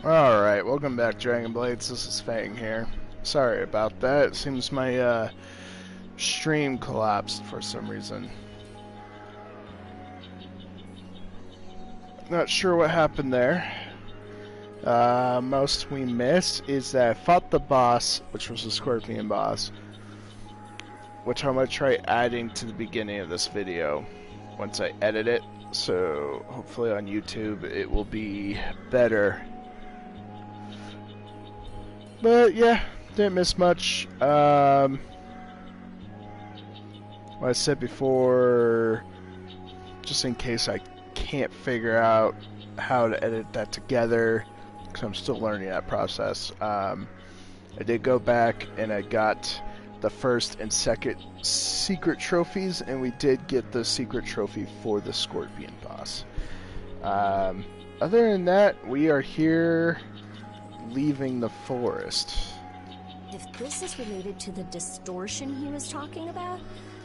Alright, welcome back, Dragon Blades. This is Fang here. Sorry about that. It seems my stream collapsed for some reason. Not sure what happened there. Most we missed is that I fought the boss, which was the Scorpion boss, which I'm going to try adding to the beginning of this video once I edit it. So hopefully on YouTube it will be better. But yeah, didn't miss much. Like I said before, just in case I can't figure out how to edit that together, because I'm still learning that process. I did go back and I got the first and second secret trophies, and we did get the secret trophy for the Scorpion boss. Other than that, we are here leaving the forest. If this is related to the distortion he was talking about,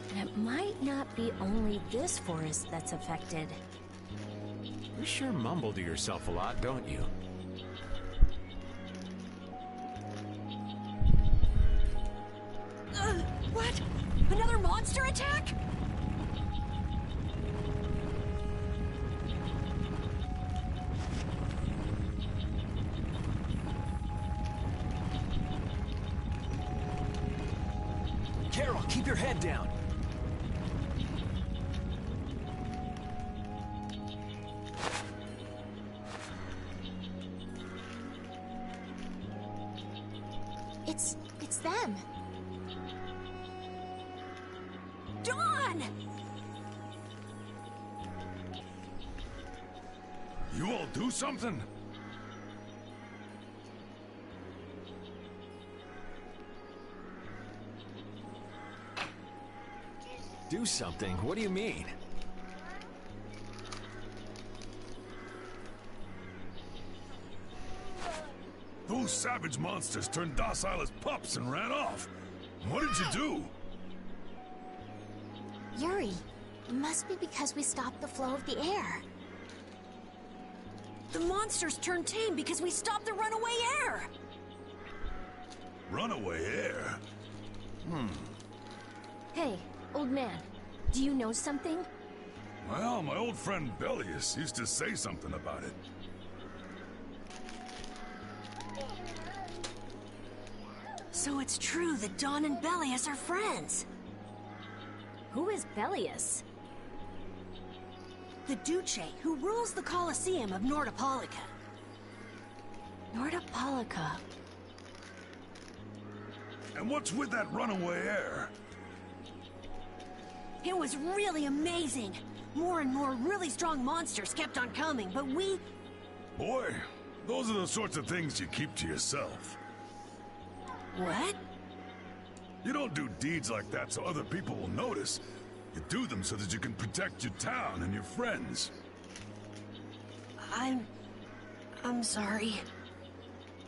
then it might not be only this forest that's affected. You sure mumble to yourself a lot, don't you? What? Another monster attack? Carol, keep your head down. It's them. Dawn! You all do something? Do something? What do you mean? Those savage monsters turned docile as pups and ran off. What did you do? Yuri, it must be because we stopped the flow of the air. The monsters turned tame because we stopped the runaway air. Runaway air? Hey, old man, do you know something? Well, my old friend Bellius used to say something about it. So it's true that Dawn and Bellius are friends. Who is Bellius? The Duce who rules the Colosseum of Nordopolica. Nordopolica. And what's with that runaway air? It was really amazing. More and more really strong monsters kept on coming, but we... Boy, those are the sorts of things you keep to yourself. What? You don't do deeds like that so other people will notice. You do them so that you can protect your town and your friends. I'm sorry.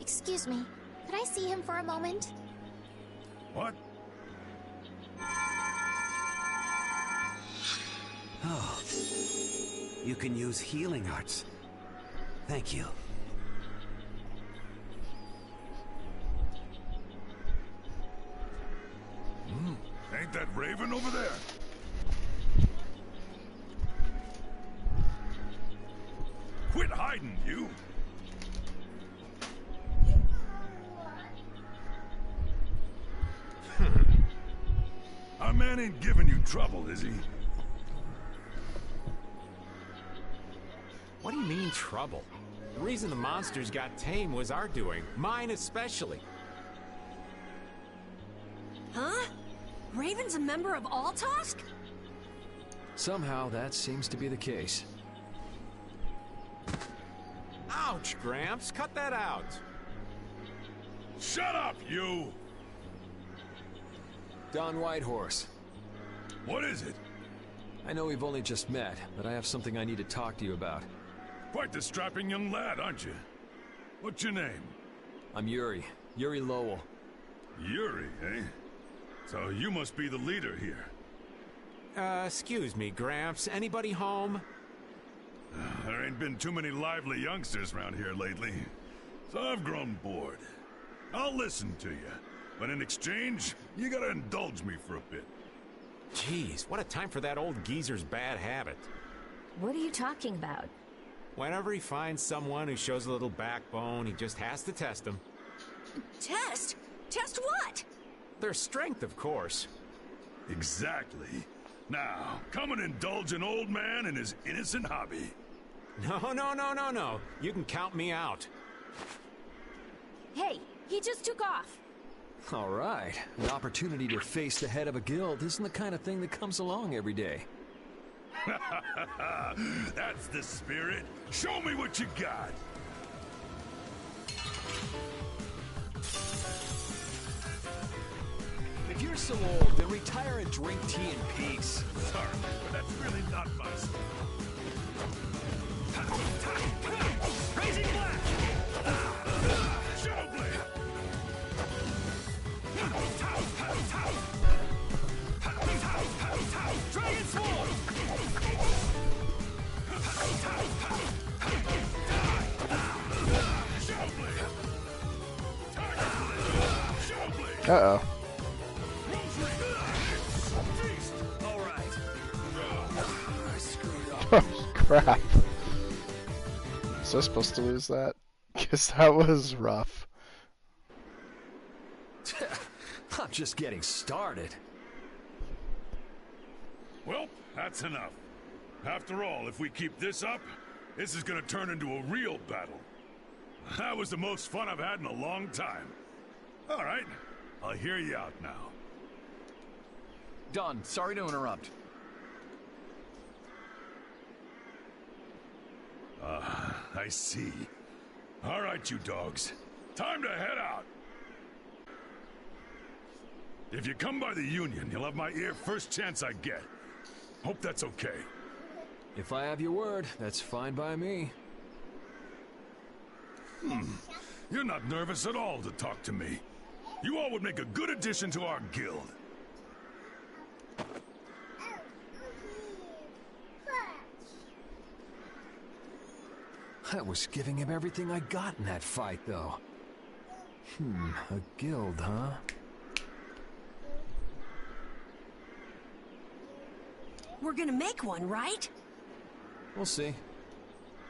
Excuse me, could I see him for a moment? What? Oh, you can use healing arts. Thank you. Ain't that Raven over there? Quit hiding, you! Our man ain't giving you trouble, is he? What do you mean, trouble? The reason the monsters got tame was our doing. Mine especially. Huh? Raven's a member of Altosk? Somehow that seems to be the case. Ouch, Gramps. Cut that out. Shut up, you! Don Whitehorse. What is it? I know we've only just met, but I have something I need to talk to you about. Quite the strapping young lad, aren't you? What's your name? I'm Yuri. Yuri Lowell. Yuri, eh? So you must be the leader here. Excuse me, Gramps. Anybody home? There ain't been too many lively youngsters around here lately. So I've grown bored. I'll listen to you, but in exchange, you gotta indulge me for a bit. Jeez, what a time for that old geezer's bad habit. What are you talking about? Whenever he finds someone who shows a little backbone, he just has to test them. Test? Test what? Their strength, of course. Exactly. Now, come and indulge an old man in his innocent hobby. No. You can count me out. Hey, he just took off. All right. An opportunity to face the head of a guild isn't the kind of thing that comes along every day. That's the spirit. Show me what you got. If you're so old, then retire and drink tea in peace. Sorry, but that's really not my style. Crazy Black! Shadow Blade! Dragon Sword! Shadow Blade! Shadow Blade! Uh-oh. All right. I screwed up. Oh, crap. Was I supposed to lose that? Because that was rough. I'm just getting started. Well, that's enough. After all, if we keep this up, this is gonna turn into a real battle. That was the most fun I've had in a long time. All right, I'll hear you out now. Don, sorry to interrupt. I see. All right, you dogs. Time to head out. If you come by the Union, you'll have my ear first chance I get. Hope that's okay. If I have your word, that's fine by me. You're not nervous at all to talk to me. You all would make a good addition to our guild. I was giving him everything I got in that fight, though. A guild, huh? We're gonna make one, right? We'll see.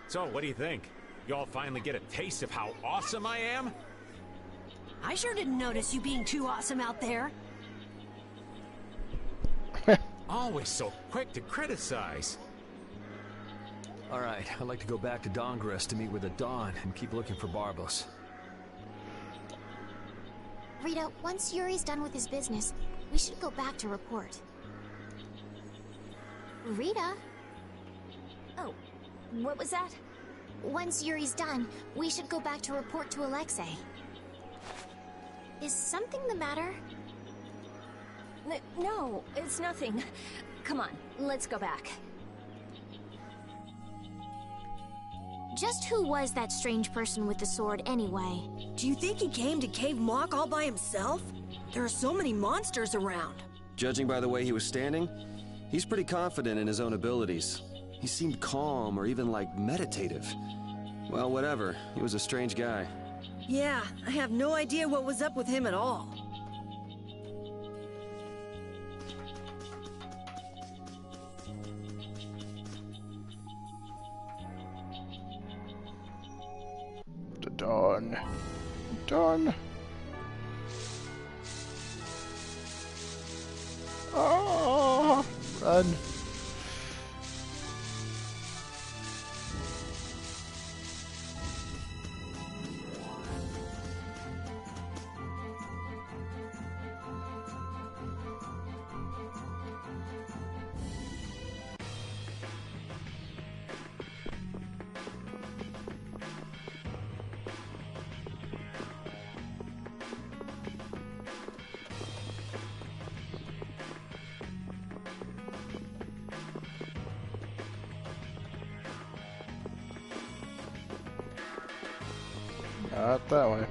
So, what do you think? You all finally get a taste of how awesome I am? I sure didn't notice you being too awesome out there. Always so quick to criticize. All right, I'd like to go back to Dongress to meet with the Dawn and keep looking for Barbos. Rita, once Yuri's done with his business, we should go back to report. Rita? Oh, what was that? Once Yuri's done, we should go back to report to Alexei. Is something the matter? No, it's nothing. Come on, let's go back. Just who was that strange person with the sword anyway? Do you think he came to Cave Mock all by himself? There are so many monsters around. Judging by the way he was standing, he's pretty confident in his own abilities. He seemed calm or even like meditative. Well, whatever. He was a strange guy. Yeah, I have no idea what was up with him at all. The Dawn. Dawn. Oh, run. Not that way.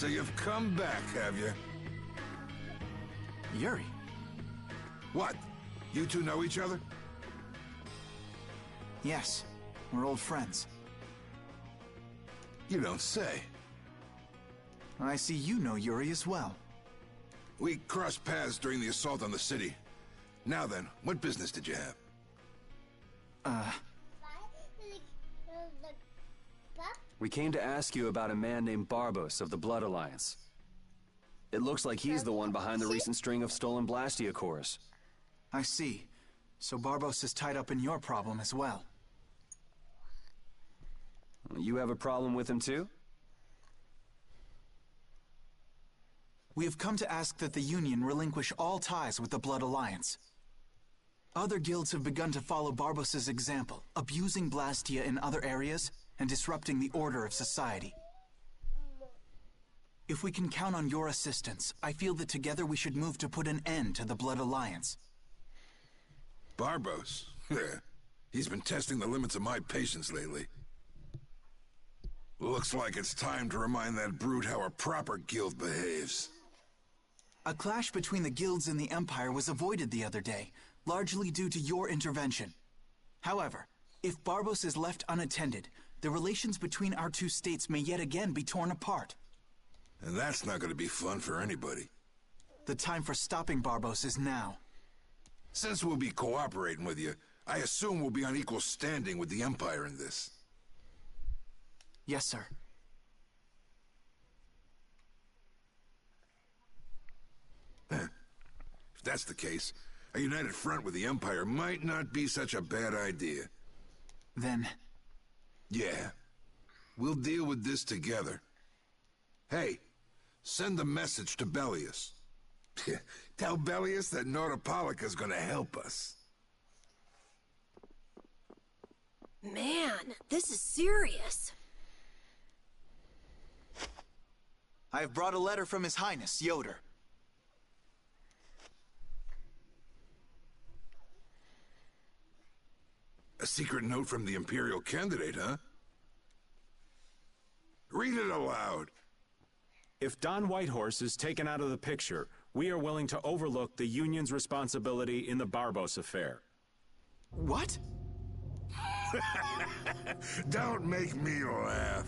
So you've come back, have you? Yuri. What? You two know each other? Yes, we're old friends. You don't say. I see you know Yuri as well. We crossed paths during the assault on the city. Now then, what business did you have? We came to ask you about a man named Barbos of the Blood Alliance. It looks like he's the one behind the recent string of stolen Blastia cores. I see. So Barbos is tied up in your problem as well. You have a problem with him too? We have come to ask that the Union relinquish all ties with the Blood Alliance. Other guilds have begun to follow Barbos's example, abusing Blastia in other areas and disrupting the order of society. If we can count on your assistance, I feel that together we should move to put an end to the Blood Alliance. Barbos? He's been testing the limits of my patience lately. Looks like it's time to remind that brute how a proper guild behaves. A clash between the guilds and the Empire was avoided the other day, largely due to your intervention. However, if Barbos is left unattended, the relations between our two states may yet again be torn apart. And that's not going to be fun for anybody. The time for stopping Barbos is now. Since we'll be cooperating with you, I assume we'll be on equal standing with the Empire in this. Yes, sir. If that's the case, a united front with the Empire might not be such a bad idea. Then... Yeah. We'll deal with this together. Hey, send a message to Bellius. Tell Bellius that Nordopolica's gonna help us. Man, this is serious. I have brought a letter from His Highness, Yoder. A secret note from the Imperial candidate, huh? Read it aloud. If Don Whitehorse is taken out of the picture, we are willing to overlook the Union's responsibility in the Barbos affair. What? Don't make me laugh.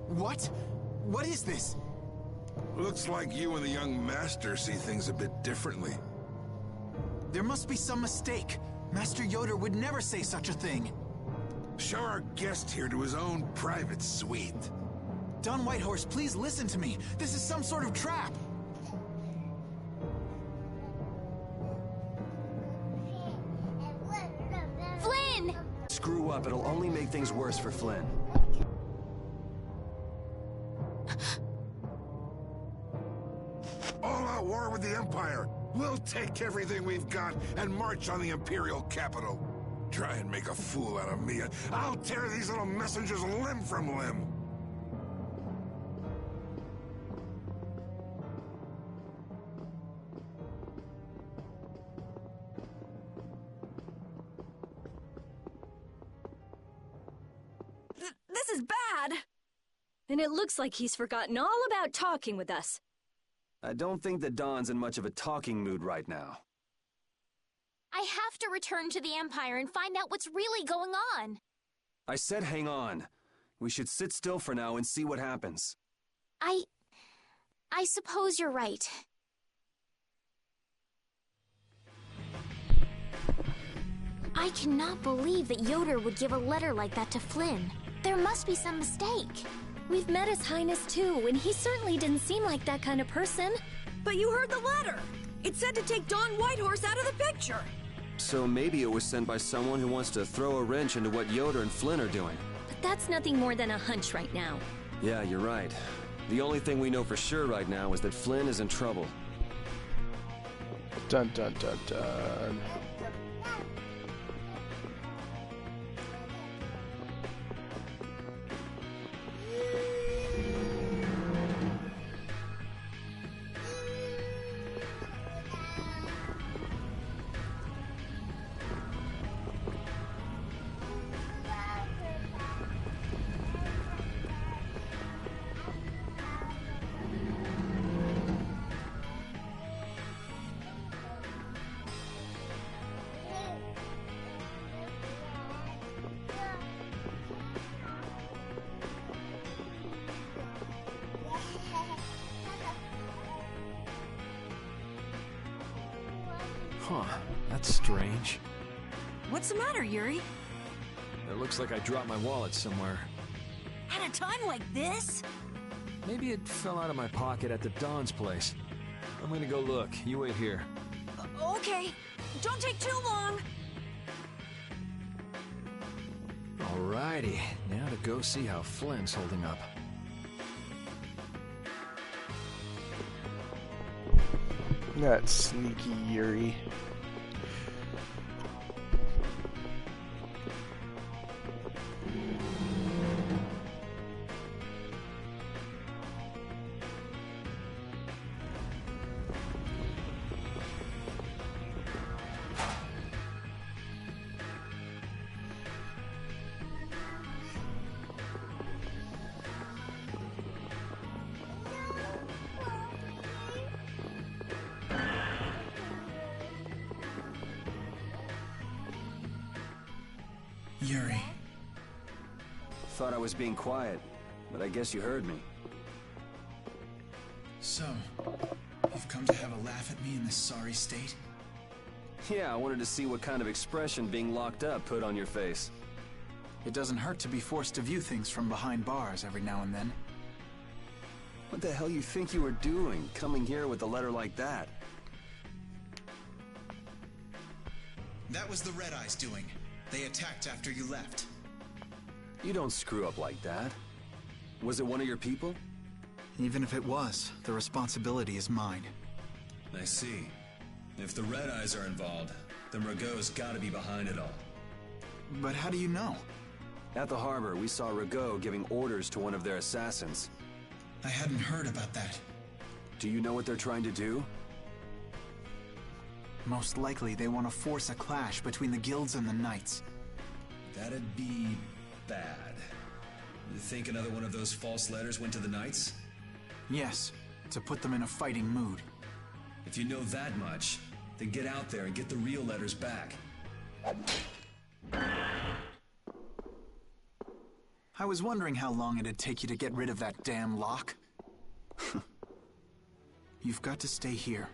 What? What is this? Looks like you and the young master see things a bit differently. There must be some mistake. Master Yoder would never say such a thing. Show our guest here to his own private suite. Don Whitehorse, please listen to me. This is some sort of trap. Flynn! Screw up, it'll only make things worse for Flynn. All-out war with the Empire. We'll take everything we've got and march on the Imperial capital. Try and make a fool out of me, and I'll tear these little messengers limb from limb. This is bad! And it looks like he's forgotten all about talking with us. I don't think that Don's in much of a talking mood right now. I have to return to the Empire and find out what's really going on. I said hang on. We should sit still for now and see what happens. I suppose you're right. I cannot believe that Yoder would give a letter like that to Flynn. There must be some mistake. We've met His Highness too, and he certainly didn't seem like that kind of person. But you heard the letter. It said to take Don Whitehorse out of the picture. So maybe it was sent by someone who wants to throw a wrench into what Yoder and Flynn are doing. But that's nothing more than a hunch right now. Yeah, you're right. The only thing we know for sure right now is that Flynn is in trouble. Dun dun dun dun. Huh, that's strange. What's the matter, Yuri? It looks like I dropped my wallet somewhere. At a time like this? Maybe it fell out of my pocket at the Don's place. I'm gonna go look. You wait here. Okay. Don't take too long. Alrighty, now to go see how Flynn's holding up. That sneaky Yuri. Yuri. Thought I was being quiet, but I guess you heard me. So, you've come to have a laugh at me in this sorry state? Yeah, I wanted to see what kind of expression being locked up put on your face. It doesn't hurt to be forced to view things from behind bars every now and then. What the hell you think you were doing, coming here with a letter like that? That was the Red Eyes doing. They attacked after you left. You don't screw up like that. Was it one of your people? Even if it was, the responsibility is mine. I see. If the Red Eyes are involved, then Rago's gotta be behind it all. But how do you know? At the harbor, we saw Rago giving orders to one of their assassins. I hadn't heard about that. Do you know what they're trying to do? Most likely they want to force a clash between the guilds and the knights. That'd be bad. You think another one of those false letters went to the knights? Yes, to put them in a fighting mood. If you know that much, then get out there and get the real letters back. I was wondering how long it'd take you to get rid of that damn lock. You've got to stay here.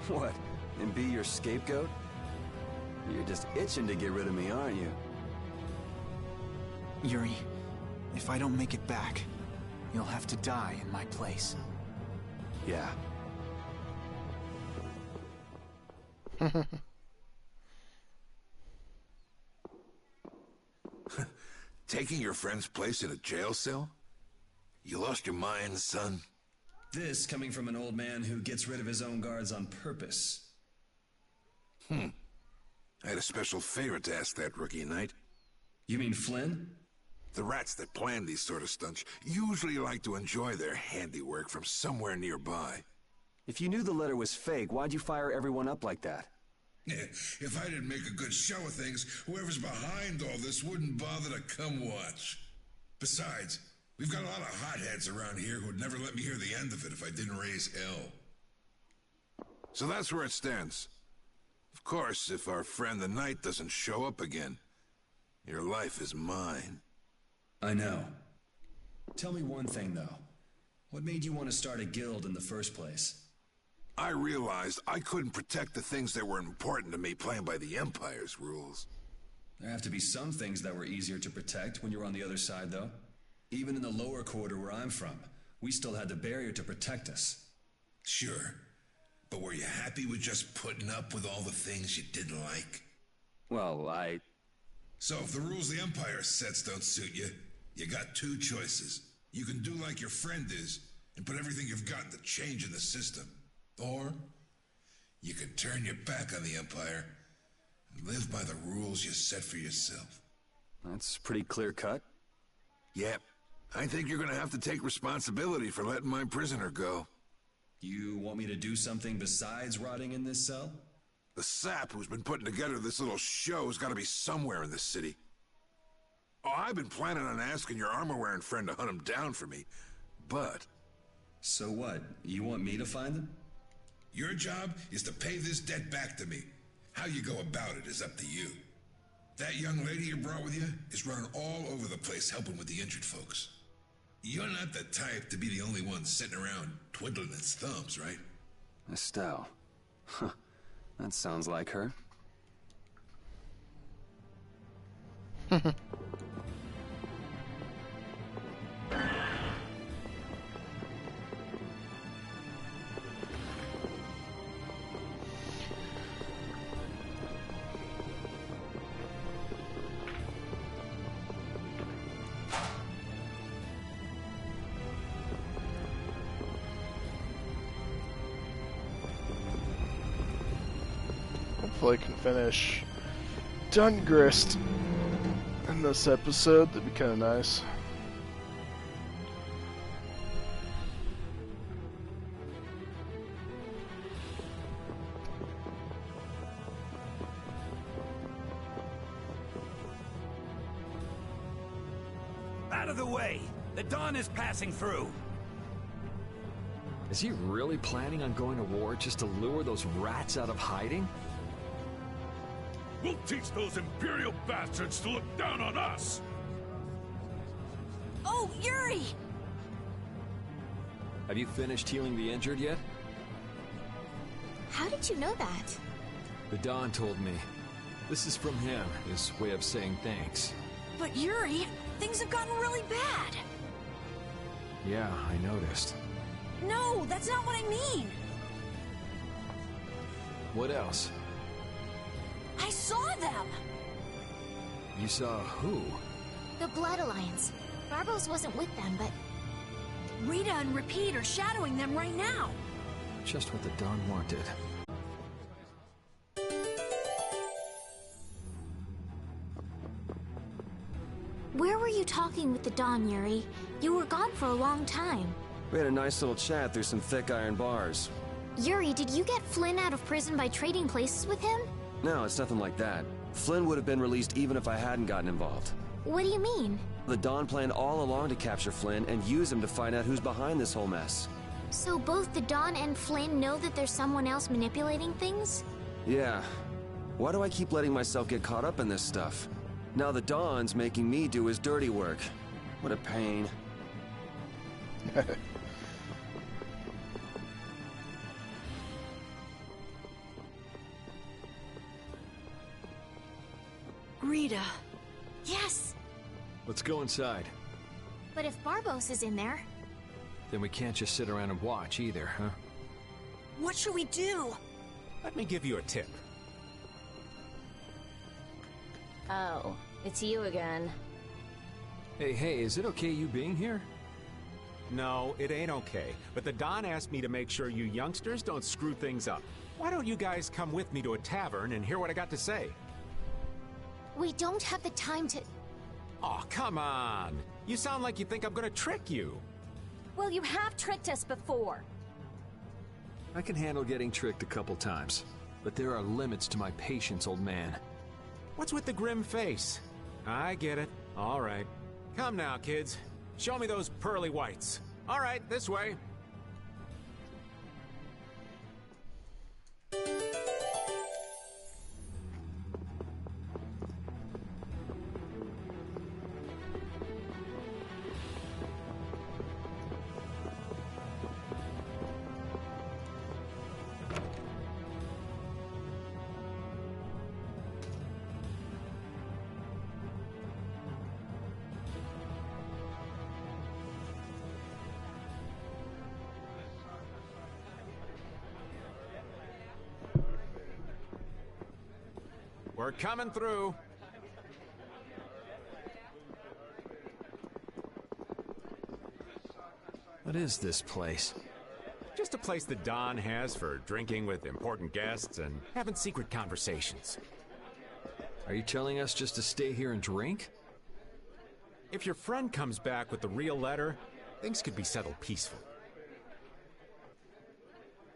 What? And be your scapegoat? You're just itching to get rid of me, aren't you? Yuri, if I don't make it back, you'll have to die in my place. Yeah. Taking your friend's place in a jail cell? You lost your mind, son? This coming from an old man who gets rid of his own guards on purpose. I had a special favor to ask that rookie knight. You mean Flynn? The rats that plan these sort of stunts usually like to enjoy their handiwork from somewhere nearby. If you knew the letter was fake, why'd you fire everyone up like that? If I didn't make a good show of things, whoever's behind all this wouldn't bother to come watch. Besides, we've got a lot of hotheads around here who'd never let me hear the end of it if I didn't raise hell. So that's where it stands. Of course, if our friend the Knight doesn't show up again, your life is mine. I know. Tell me one thing, though. What made you want to start a guild in the first place? I realized I couldn't protect the things that were important to me playing by the Empire's rules. There have to be some things that were easier to protect when you were on the other side, though. Even in the lower quarter where I'm from, we still had the barrier to protect us. Sure. But were you happy with just putting up with all the things you didn't like? Well, So if the rules the Empire sets don't suit you, you got two choices. You can do like your friend is, and put everything you've got into changing the system. Or, you can turn your back on the Empire, and live by the rules you set for yourself. That's pretty clear-cut. Yep. I think you're gonna have to take responsibility for letting my prisoner go. You want me to do something besides rotting in this cell? The sap who's been putting together this little show's gotta be somewhere in this city. Oh, I've been planning on asking your armor-wearing friend to hunt him down for me, but... So what? You want me to find them? Your job is to pay this debt back to me. How you go about it is up to you. That young lady you brought with you is running all over the place helping with the injured folks. You're not the type to be the only one sitting around twiddling its thumbs, right? Estelle. Huh. That sounds like her. Hopefully I can finish Dungrist in this episode. That'd be kind of nice. Out of the way! The Dawn is passing through! Is he really planning on going to war just to lure those rats out of hiding? We'll teach those Imperial bastards to look down on us! Oh, Yuri! Have you finished healing the injured yet? How did you know that? The Don told me. This is from him, his way of saying thanks. But Yuri, things have gotten really bad. Yeah, I noticed. No, that's not what I mean. What else? I saw them. You saw who? The Blood Alliance. Barbos wasn't with them, but... Rita and Repeat are shadowing them right now. Just what the Don wanted. Where were you talking with the Dawn, Yuri? You were gone for a long time. We had a nice little chat through some thick iron bars. Yuri, did you get Flynn out of prison by trading places with him? No, it's nothing like that. Flynn would have been released even if I hadn't gotten involved. What do you mean? The Dawn planned all along to capture Flynn and use him to find out who's behind this whole mess. So both the Dawn and Flynn know that there's someone else manipulating things? Yeah. Why do I keep letting myself get caught up in this stuff? Now the Dawn's making me do his dirty work. What a pain. Rita. Yes! Let's go inside. But if Barbos is in there... Then we can't just sit around and watch either, huh? What should we do? Let me give you a tip. Oh, it's you again. Hey, is it okay you being here? No, it ain't okay. But the Don asked me to make sure you youngsters don't screw things up. Why don't you guys come with me to a tavern and hear what I got to say? We don't have the time to... Oh, come on! You sound like you think I'm gonna trick you. Well, you have tricked us before. I can handle getting tricked a couple times, but there are limits to my patience, old man. What's with the grim face? I get it. All right. Come now, kids. Show me those pearly whites. All right, this way. We're coming through. What is this place? Just a place that Don has for drinking with important guests and having secret conversations. Are you telling us just to stay here and drink? If your friend comes back with the real letter, things could be settled peacefully.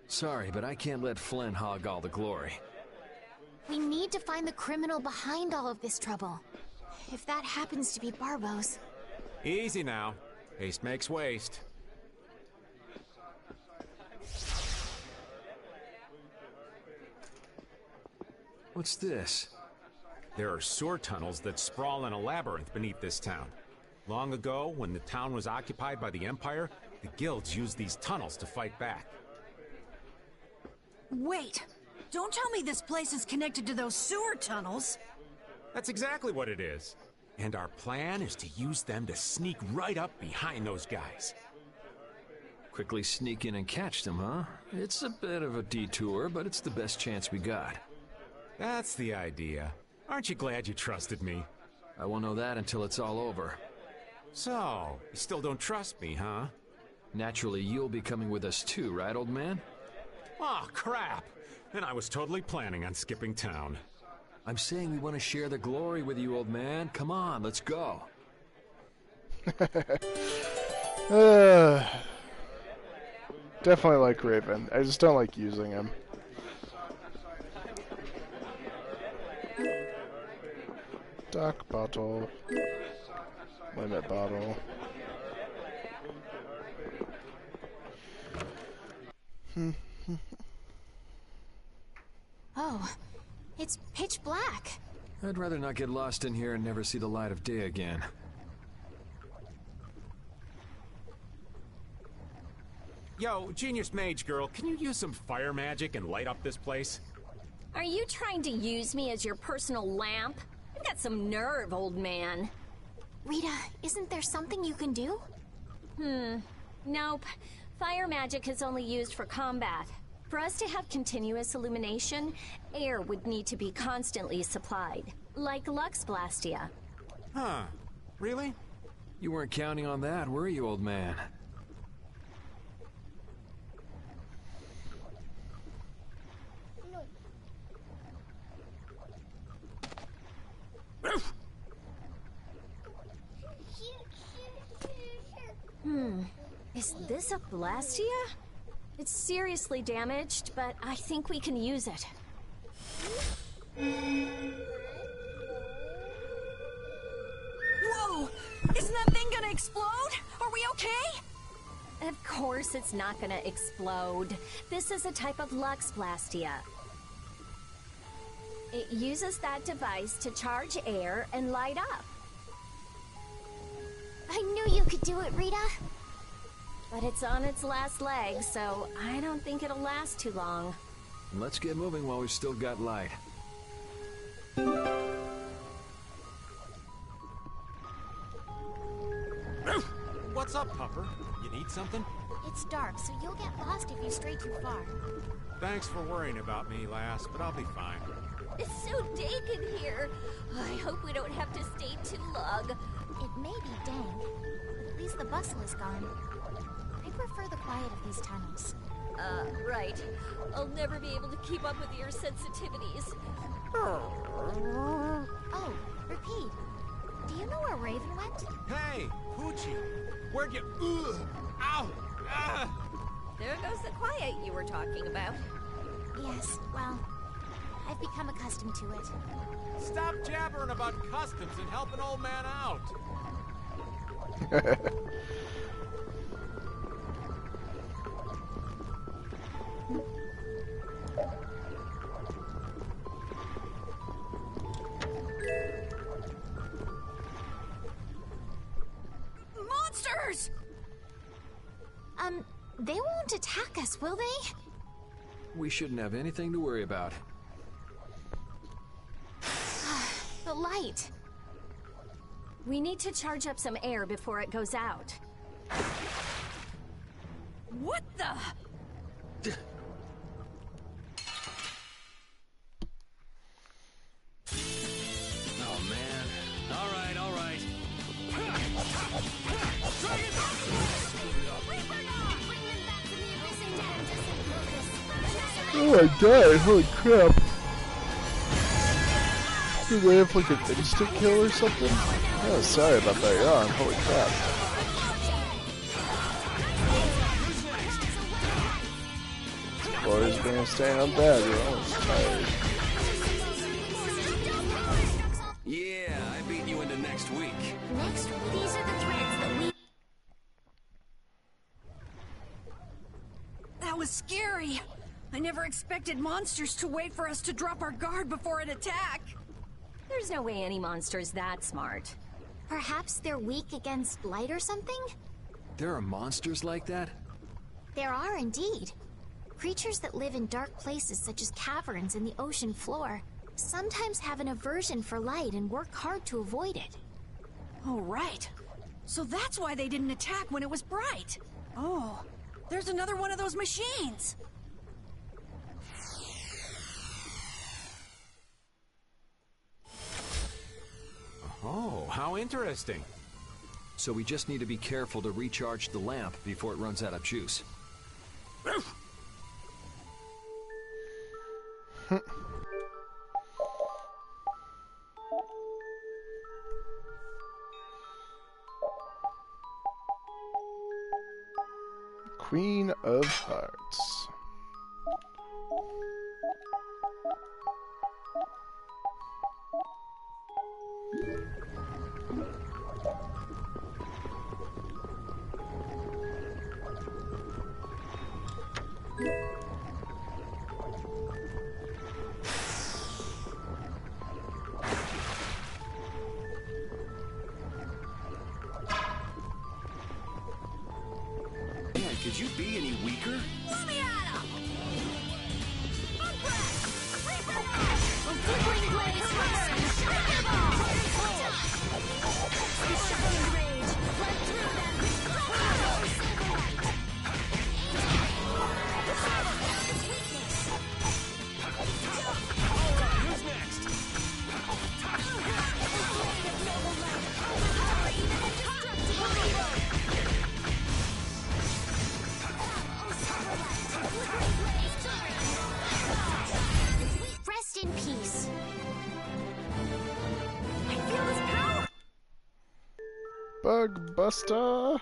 Sorry, but I can't let Flynn hog all the glory. We need to find the criminal behind all of this trouble. If that happens to be Barbos... Easy now. Haste makes waste. What's this? There are sewer tunnels that sprawl in a labyrinth beneath this town. Long ago, when the town was occupied by the Empire, the guilds used these tunnels to fight back. Wait! Don't tell me this place is connected to those sewer tunnels. That's exactly what it is. And our plan is to use them to sneak right up behind those guys. Quickly sneak in and catch them, huh? It's a bit of a detour, but it's the best chance we got. That's the idea. Aren't you glad you trusted me? I won't know that until it's all over. So, you still don't trust me, huh? Naturally, you'll be coming with us too, right, old man? Oh, crap! And I was totally planning on skipping town. I'm saying we want to share the glory with you, old man. Come on, let's go. Definitely like Raven. I just don't like using him. Dock bottle. Limit bottle. Oh, it's pitch black. I'd rather not get lost in here and never see the light of day again. Yo, Genius Mage Girl, can you use some fire magic and light up this place? Are you trying to use me as your personal lamp? You've got some nerve, old man. Rita, isn't there something you can do? Nope. Fire magic is only used for combat. For us to have continuous illumination, air would need to be constantly supplied, like Lux Blastia. Huh. Really? You weren't counting on that, were you, old man? Is this a Blastia? It's seriously damaged, but I think we can use it. Whoa! Isn't that thing gonna explode? Are we okay? Of course it's not gonna explode. This is a type of Lux Blastia. It uses that device to charge air and light up. I knew you could do it, Rita. But it's on its last leg, so I don't think it'll last too long. Let's get moving while we've still got light. What's up, Pupper? You need something? It's dark, so you'll get lost if you stray too far. Thanks for worrying about me, lass, but I'll be fine. It's so dank in here. I hope we don't have to stay too long. It may be dank, but at least the bustle is gone. I prefer the quiet of these tunnels. Right. I'll never be able to keep up with your sensitivities. Oh, repeat. Do you know where Raven went? Hey, Poochie! Where'd you... Ow! Ah! There goes the quiet you were talking about. Yes, well, I've become accustomed to it. Stop jabbering about customs and help an old man out! Monsters! They won't attack us, will they? We shouldn't have anything to worry about. The light. We need to charge up some air before it goes out. What the? Oh, man. All right, all right. Oh my god, holy crap. Did they have like an instant kill or something? Oh, sorry about that, you're on. Holy crap. Boys gonna stay on bed, you're almost tired. Yeah, I beat you into next week. Next, these are the threads that we... That was scary. I never expected monsters to wait for us to drop our guard before an attack. There's no way any monster's that smart. Perhaps they're weak against light or something? There are monsters like that? There are indeed. Creatures that live in dark places such as caverns and the ocean floor sometimes have an aversion for light and work hard to avoid it. Oh, right. So that's why they didn't attack when it was bright. Oh, there's another one of those machines. Oh, how interesting. So we just need to be careful to recharge the lamp before it runs out of juice. Queen of Hearts. Man, could you be any weaker? Let me at 'em! A flickering blaze burns! Fireball! Shuddering rage! Run through them! Alright, who's next? Rest in peace. I feel this power! Bug Buster.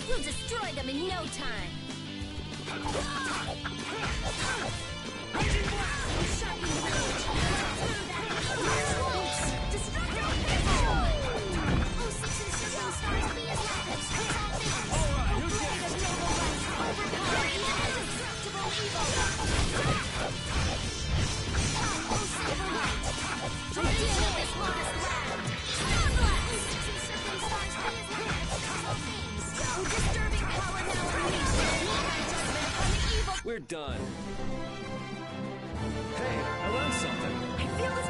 We'll destroy them in no time. Shocking rage! Through them! Destructive destroy! Oh, six encircling stars be as rapids! All things! Alright, who's next? Noble light! Overpower the indestructible evil! Oh, silver light! To deal with this lost land! Stormblast! Six encircling stars be as rapids! All things! Oh, disturbing power now unleashed! My judgment upon the evil! We're done. Hey, I learned something. I feel this...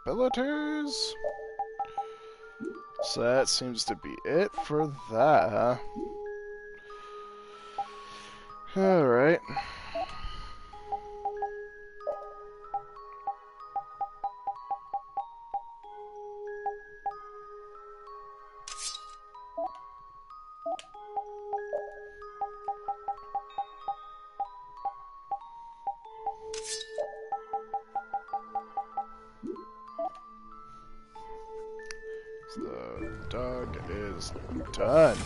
Abilities. So that seems to be it for that, huh? Alright. The dog is done.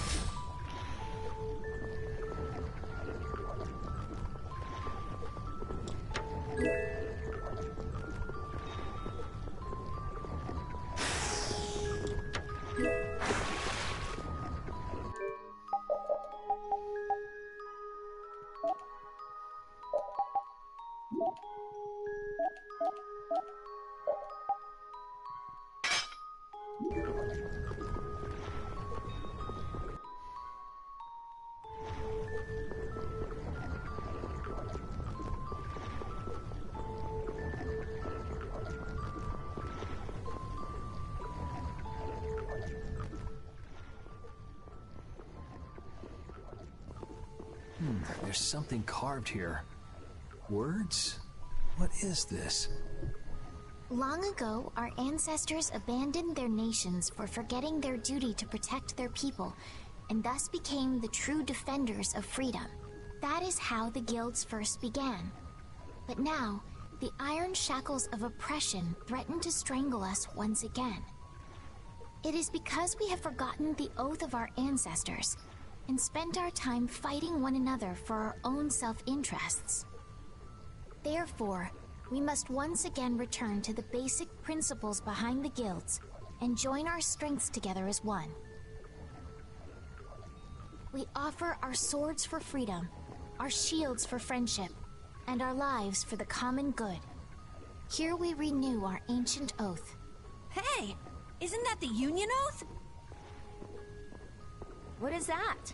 There's something carved here. Words? What is this? Long ago, our ancestors abandoned their nations for forgetting their duty to protect their people and thus became the true defenders of freedom. That is how the guilds first began. But now, the iron shackles of oppression threaten to strangle us once again. It is because we have forgotten the oath of our ancestors and spent our time fighting one another for our own self-interests. Therefore, we must once again return to the basic principles behind the guilds and join our strengths together as one. We offer our swords for freedom, our shields for friendship, and our lives for the common good. Here we renew our ancient oath. Hey, isn't that the Union Oath? What is that?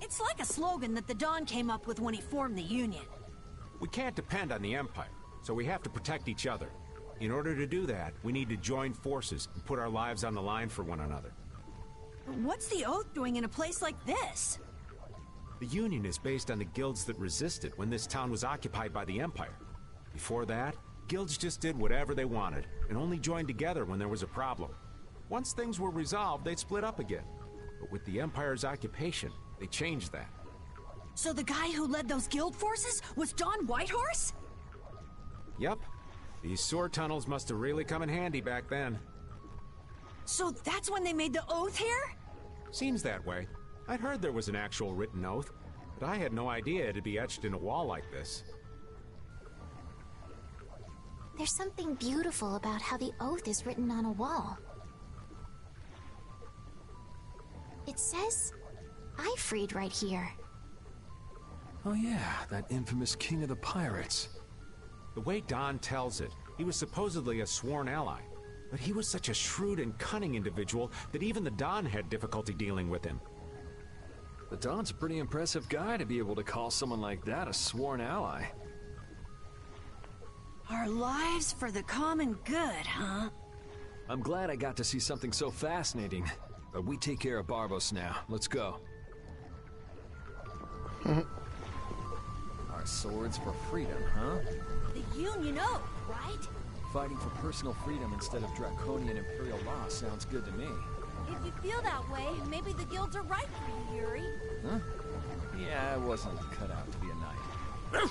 It's like a slogan that the Don came up with when he formed the Union. We can't depend on the Empire, so we have to protect each other. In order to do that, we need to join forces and put our lives on the line for one another. What's the Oath doing in a place like this? The Union is based on the guilds that resisted when this town was occupied by the Empire. Before that, guilds just did whatever they wanted, and only joined together when there was a problem. Once things were resolved, they'd split up again. But with the Empire's occupation, they changed that. So the guy who led those guild forces was Don Whitehorse? Yep. These sewer tunnels must have really come in handy back then. So that's when they made the Oath here? Seems that way. I'd heard there was an actual written oath, but I had no idea it'd be etched in a wall like this. There's something beautiful about how the oath is written on a wall. It says, "I freed" right here. Oh yeah, that infamous king of the pirates. The way Don tells it, he was supposedly a sworn ally, but he was such a shrewd and cunning individual that even the Don had difficulty dealing with him. The Don's a pretty impressive guy to be able to call someone like that a sworn ally. Our lives for the common good, huh? I'm glad I got to see something so fascinating. But we take care of Barbos now. Let's go. Our swords for freedom, huh? The Union Oath, right? Fighting for personal freedom instead of draconian imperial law sounds good to me. If you feel that way, maybe the guilds are right for you, Yuri. Huh? Yeah, I wasn't cut out to be a knight.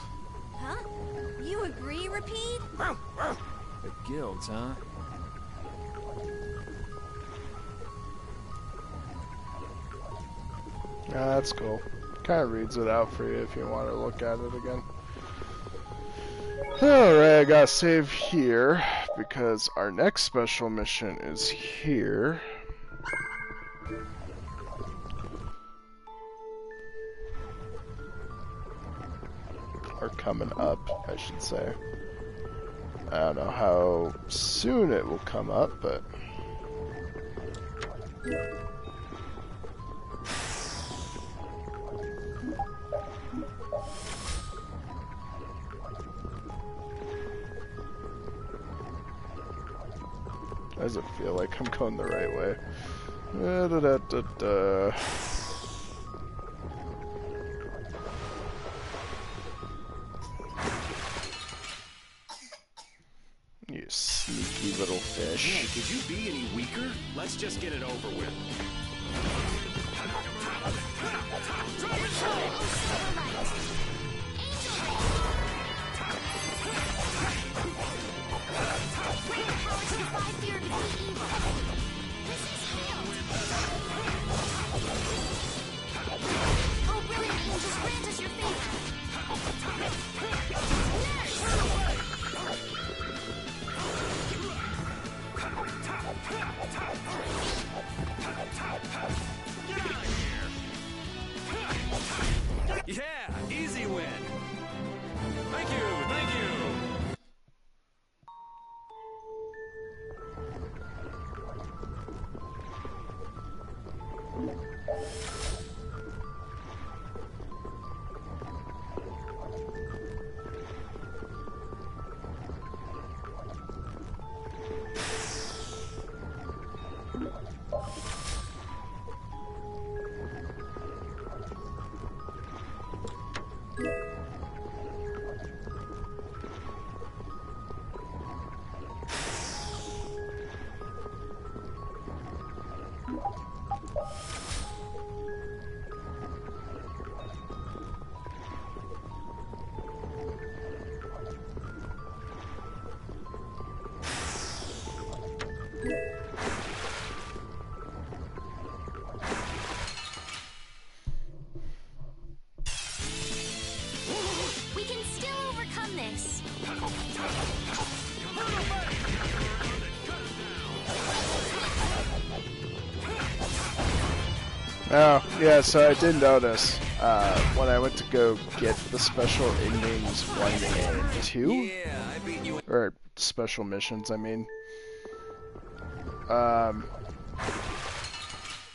Huh? You agree, Repeat? The guilds, huh? That's cool. Kind of reads it out for you if you want to look at it again. Alright, I gotta save here because our next special mission is here. Or coming up, I should say. I don't know how soon it will come up, but... does it feel like I'm going the right way? You sneaky little fish. Man, could you be any weaker? Let's just get it over with. Yeah, easy win. Thank you, thank you. Oh, yeah, so I did notice when I went to go get the special endings 1 and 2, or special missions, I mean,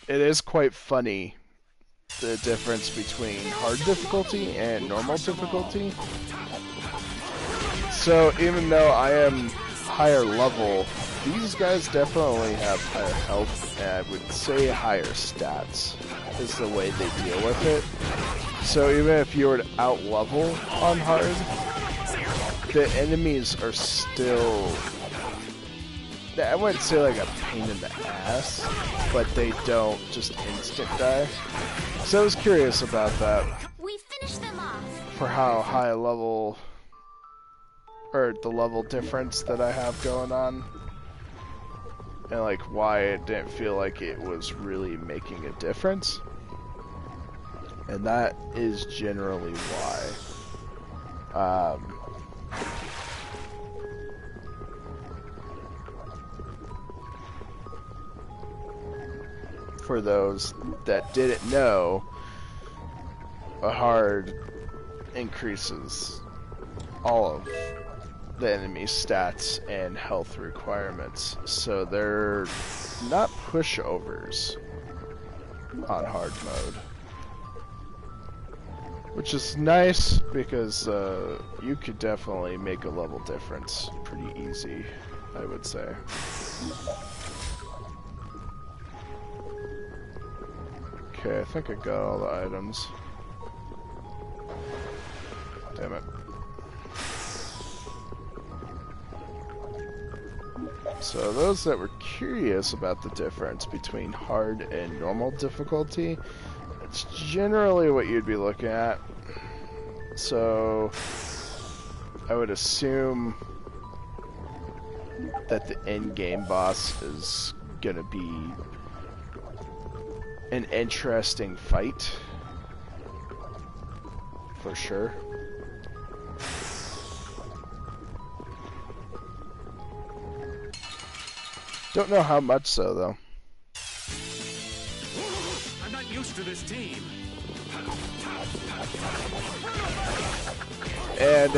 it is quite funny, the difference between hard difficulty and normal difficulty. So even though I am higher level, these guys definitely have higher health, and I would say higher stats is the way they deal with it. So even if you were to out-level on hard, the enemies are still, I wouldn't say like a pain in the ass, but they don't just instant die. So I was curious about that. We finished them off. For how high a level, or the level difference that I have going on. And like why it didn't feel like it was really making a difference. And that is generally why. For those that didn't know, a hard increases all of the enemy's stats and health requirements, so they're not pushovers on hard mode, which is nice because you could definitely make a level difference pretty easy, I would say. Okay, I think I got all the items. Damn it. So those that were curious about the difference between hard and normal difficulty, it's generally what you'd be looking at. So I would assume that the end game boss is gonna be an interesting fight, for sure. Don't know how much so, though. I'm not used to this team. And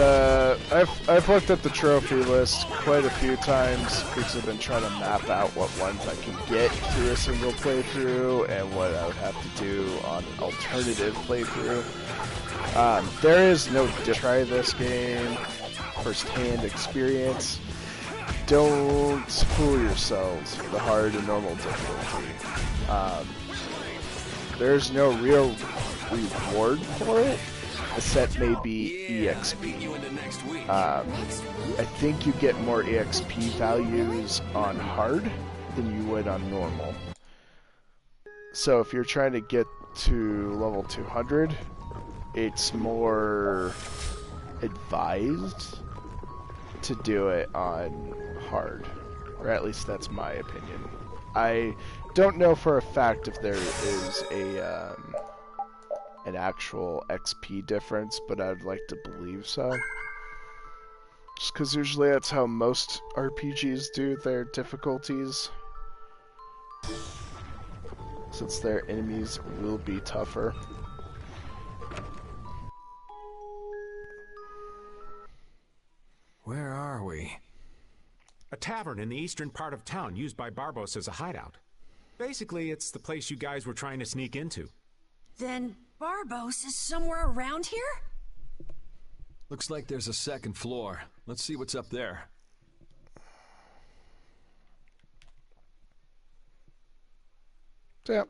I've looked at the trophy list quite a few times because I've been trying to map out what ones I can get through a single playthrough and what I would have to do on an alternative playthrough. There is no try this game, first-hand experience. Don't fool yourselves with the hard and normal difficulty. There's no real reward for it, except maybe EXP. I think you get more EXP values on hard than you would on normal. So if you're trying to get to level 200, it's more advised to do it on hard, or at least that's my opinion. I don't know for a fact if there is a an actual XP difference, but I'd like to believe so. Just because usually that's how most RPGs do their difficulties, since their enemies will be tougher. Where are we? A tavern in the eastern part of town used by Barbos as a hideout. Basically, it's the place you guys were trying to sneak into. Then Barbos is somewhere around here? Looks like there's a second floor. Let's see what's up there. Yep.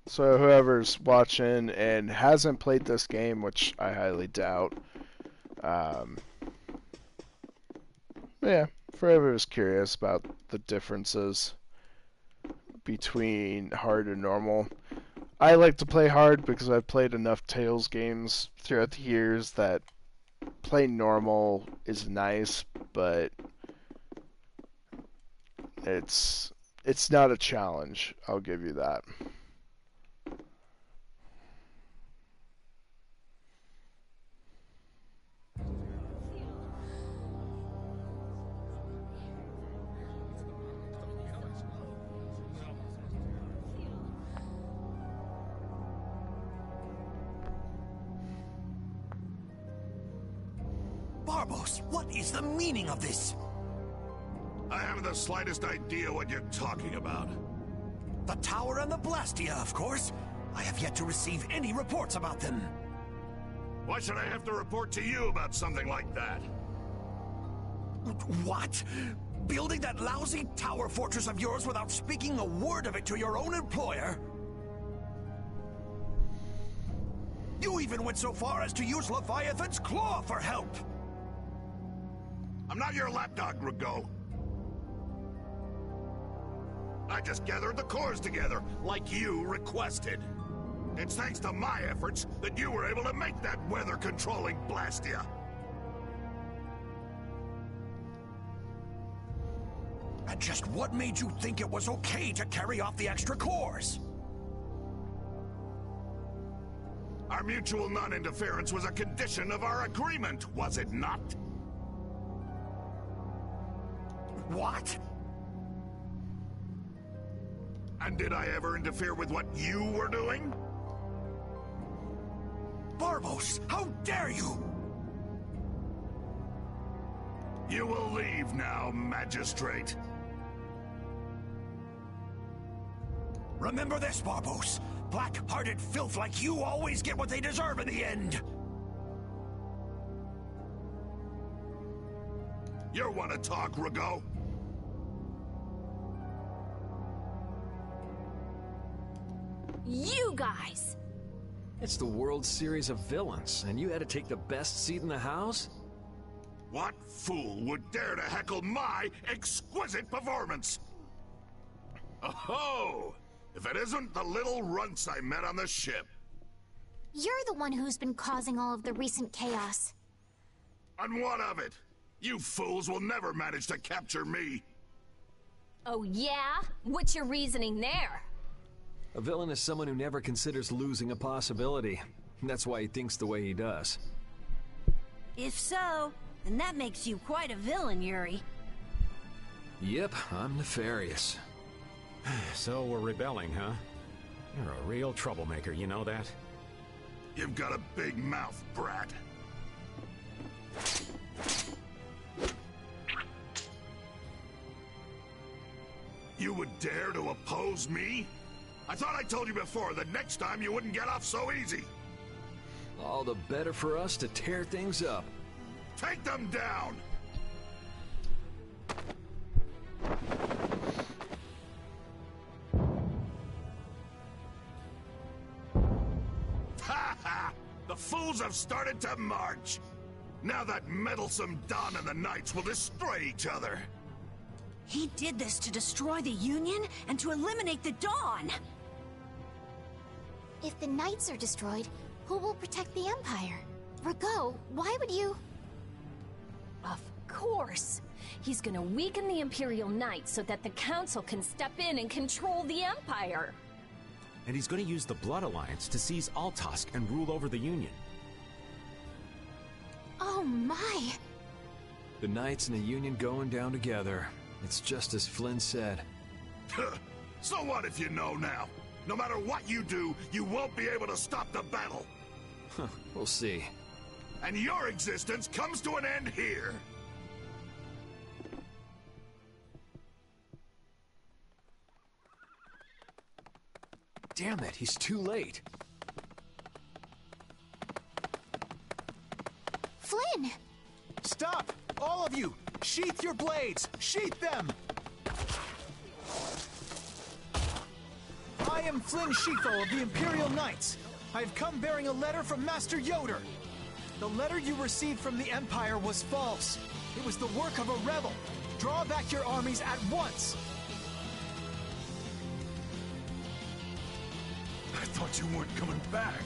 So whoever's watching and hasn't played this game, which I highly doubt, yeah, for whoever's curious about the differences between hard and normal. I like to play hard because I've played enough Tales games throughout the years that playing normal is nice, but it's not a challenge, I'll give you that. Barbos, what is the meaning of this? I haven't the slightest idea what you're talking about. The tower and the Blastia, of course. I have yet to receive any reports about them. Why should I have to report to you about something like that? What? Building that lousy tower fortress of yours without speaking a word of it to your own employer? You even went so far as to use Leviathan's claw for help! I'm not your lapdog, Rigaud. I just gathered the cores together, like you requested. It's thanks to my efforts that you were able to make that weather-controlling Blastia. And just what made you think it was okay to carry off the extra cores? Our mutual non-interference was a condition of our agreement, was it not? What? And did I ever interfere with what you were doing? Barbos, how dare you! You will leave now, Magistrate. Remember this, Barbos. Black-hearted filth like you always get what they deserve in the end. You want to talk, Rigaud? You guys! It's the World Series of Villains, and you had to take the best seat in the house? What fool would dare to heckle my exquisite performance? Oh! If it isn't the little runts I met on the ship. You're the one who's been causing all of the recent chaos. And what of it? You fools will never manage to capture me. Oh yeah? What's your reasoning there? A villain is someone who never considers losing a possibility. That's why he thinks the way he does. If so, then that makes you quite a villain, Yuri. Yep, I'm nefarious. So we're rebelling, huh? You're a real troublemaker, you know that? You've got a big mouth, brat. You would dare to oppose me? I thought I told you before that next time you wouldn't get off so easy. All the better for us to tear things up. Take them down! Ha ha! The fools have started to march! Now that meddlesome Dawn and the Knights will destroy each other. He did this to destroy the Union and to eliminate the Dawn! If the Knights are destroyed, who will protect the Empire? Rigaud, why would you... Of course! He's gonna weaken the Imperial Knights so that the Council can step in and control the Empire! And he's gonna use the Blood Alliance to seize Altosk and rule over the Union. Oh my! The Knights and the Union going down together. It's just as Flynn said. So what if you know now? No matter what you do, you won't be able to stop the battle. We'll see. And your existence comes to an end here. Damn it, he's too late. Flynn! Stop! All of you! Sheath your blades! Sheath them! I am Flynn Shifo of the Imperial Knights. I have come bearing a letter from Master Yoder. The letter you received from the Empire was false. It was the work of a rebel. Draw back your armies at once. I thought you weren't coming back.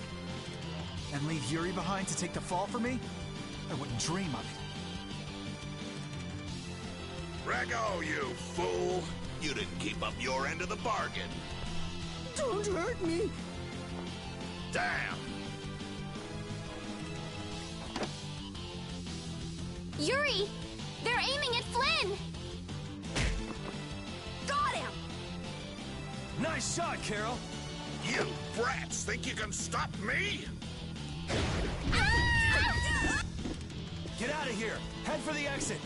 And leave Yuri behind to take the fall for me? I wouldn't dream of it. Rigaud, you fool! You didn't keep up your end of the bargain. Don't hurt me! Damn! Yuri! They're aiming at Flynn! Got him! Nice shot, Carol. You brats think you can stop me? Get out of of here. Head for the exit.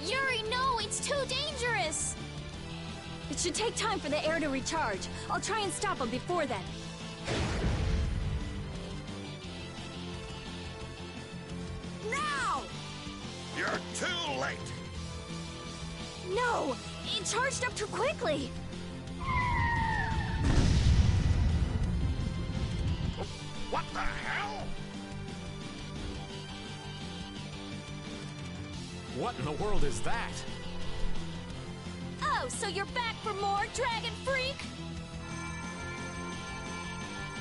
Yuri, no, it's too dangerous! It should take time for the air to recharge. I'll try and stop him before then. Now! You're too late! No! It charged up too quickly! What the hell? What in the world is that? Oh, so you're back for more, Dragon Freak?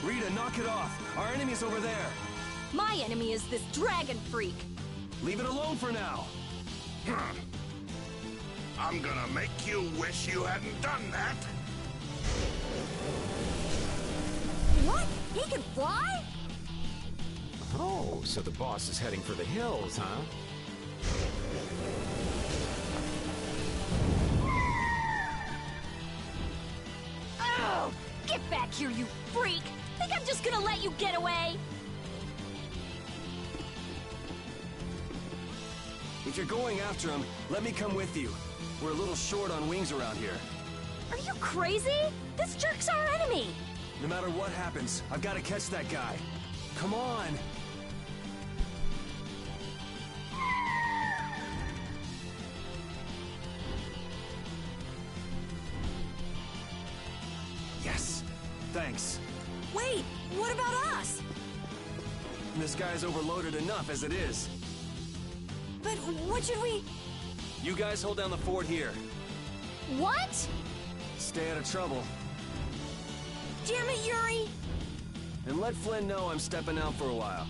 Rita, knock it off. Our enemy's over there. My enemy is this Dragon Freak. Leave it alone for now. I'm gonna make you wish you hadn't done that. What? He can fly? Oh, so the boss is heading for the hills, huh? Oh! Get back here, you freak! Think I'm just gonna let you get away? If you're going after him, let me come with you. We're a little short on wings around here. Are you crazy? This jerk's our enemy! No matter what happens, I've got to catch that guy. Come on! Yes! Thanks. Wait, what about us? This guy's overloaded enough as it is. But what should we... You guys hold down the fort here. What? Stay out of trouble. Damn it, Yuri! And let Flynn know I'm stepping out for a while.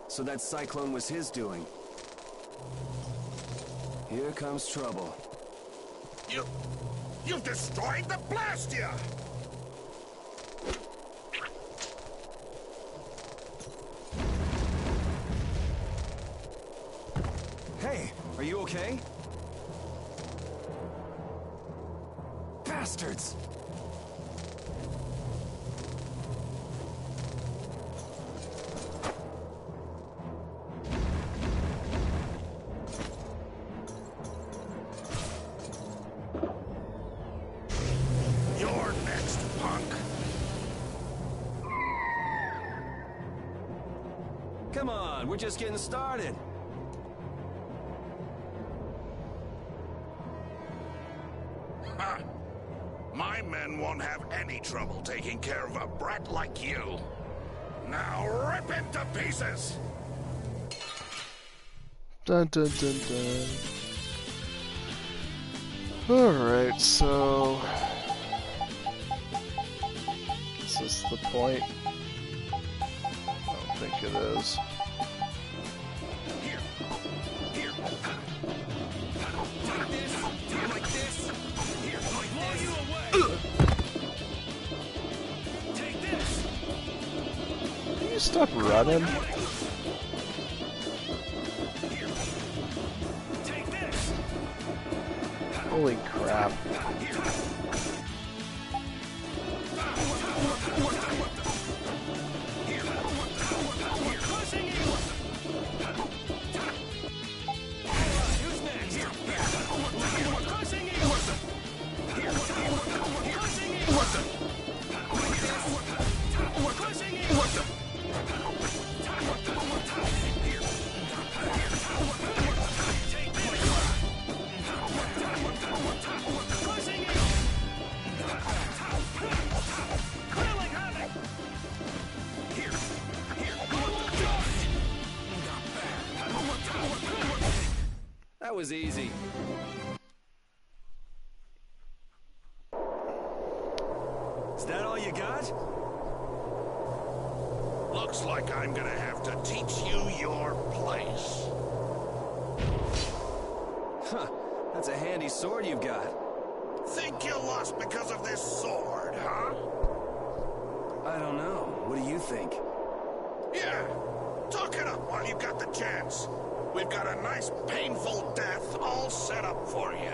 So that cyclone was his doing. Here comes trouble. You've destroyed the Blastia! Hey, are you okay? Bastards! You're next, punk! Come on, we're just getting started. Ha! My men won't have any trouble taking care of a brat like you. Now rip him to pieces! Dun dun dun dun. Alright, so... Is this the point? I don't think it is. Here! Here! Ha! Take this! Here, like this! Here, like Blow this! you away! Take this! Can you stop running? Here! Take this! Holy crap. Here! Crushing you! That was easy. Is that all you got? Looks like I'm gonna have to teach you your place. Huh. That's a handy sword you've got. Think you lost because of this sword, huh? I don't know. What do you think? Yeah. Talk it up while you got the chance. We've got a nice painful death all set up for you.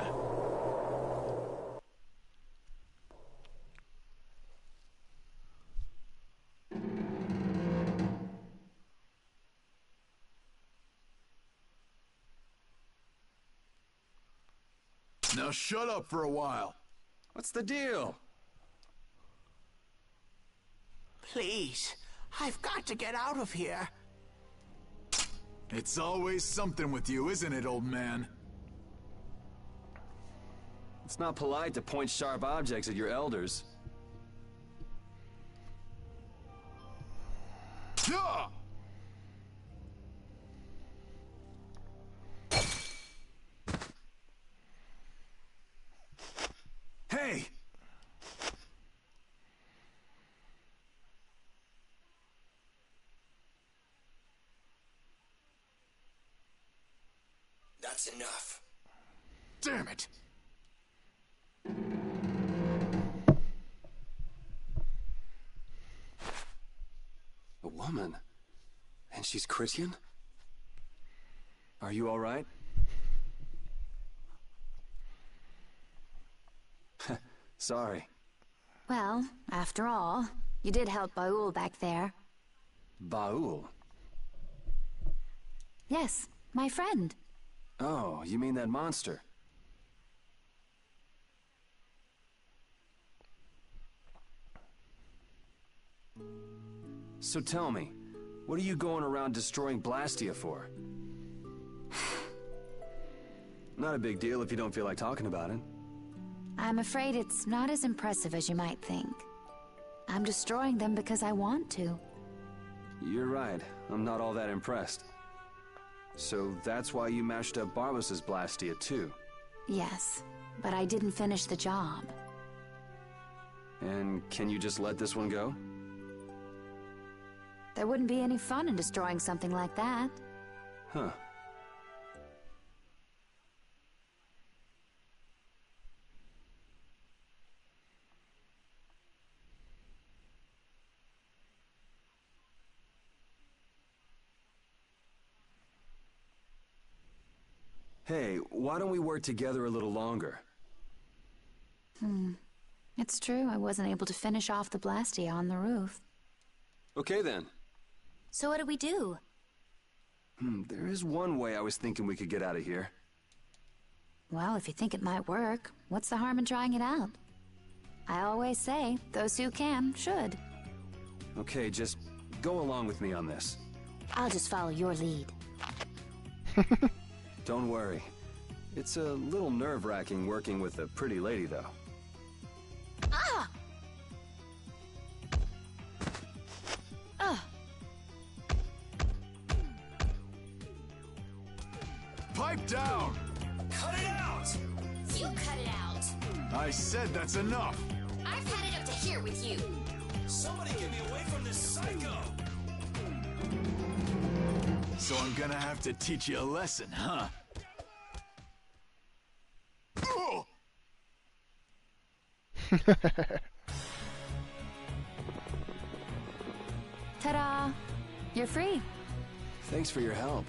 Now shut up for a while. What's the deal? Please, I've got to get out of here. It's always something with you, isn't it, old man? It's not polite to point sharp objects at your elders. Yeah! Hey! That's enough. Damn it! A woman? And she's Christian? Are you all right? Sorry. Well, after all, you did help Baul back there. Baul? Yes, my friend. Oh, you mean that monster? So tell me, what are you going around destroying Blastia for? Not a big deal if you don't feel like talking about it. I'm afraid it's not as impressive as you might think. I'm destroying them because I want to. You're right. I'm not all that impressed. So that's why you mashed up Barbos's Blastia too? Yes, but I didn't finish the job. And can you just let this one go? There wouldn't be any fun in destroying something like that. Huh. Hey, why don't we work together a little longer? It's true, I wasn't able to finish off the Blastia on the roof. Okay then. So what do we do? There is one way I was thinking we could get out of here. Well, if you think it might work, what's the harm in trying it out? I always say, those who can, should. Okay, just go along with me on this. I'll just follow your lead. Don't worry. It's a little nerve-wracking working with a pretty lady, though. Ah! Pipe down! Cut it out! You cut it out. I said that's enough! I've had it up to here with you. Somebody get me away from this psycho! So I'm gonna have to teach you a lesson, huh? Oh! Ta-da! You're free. Thanks for your help.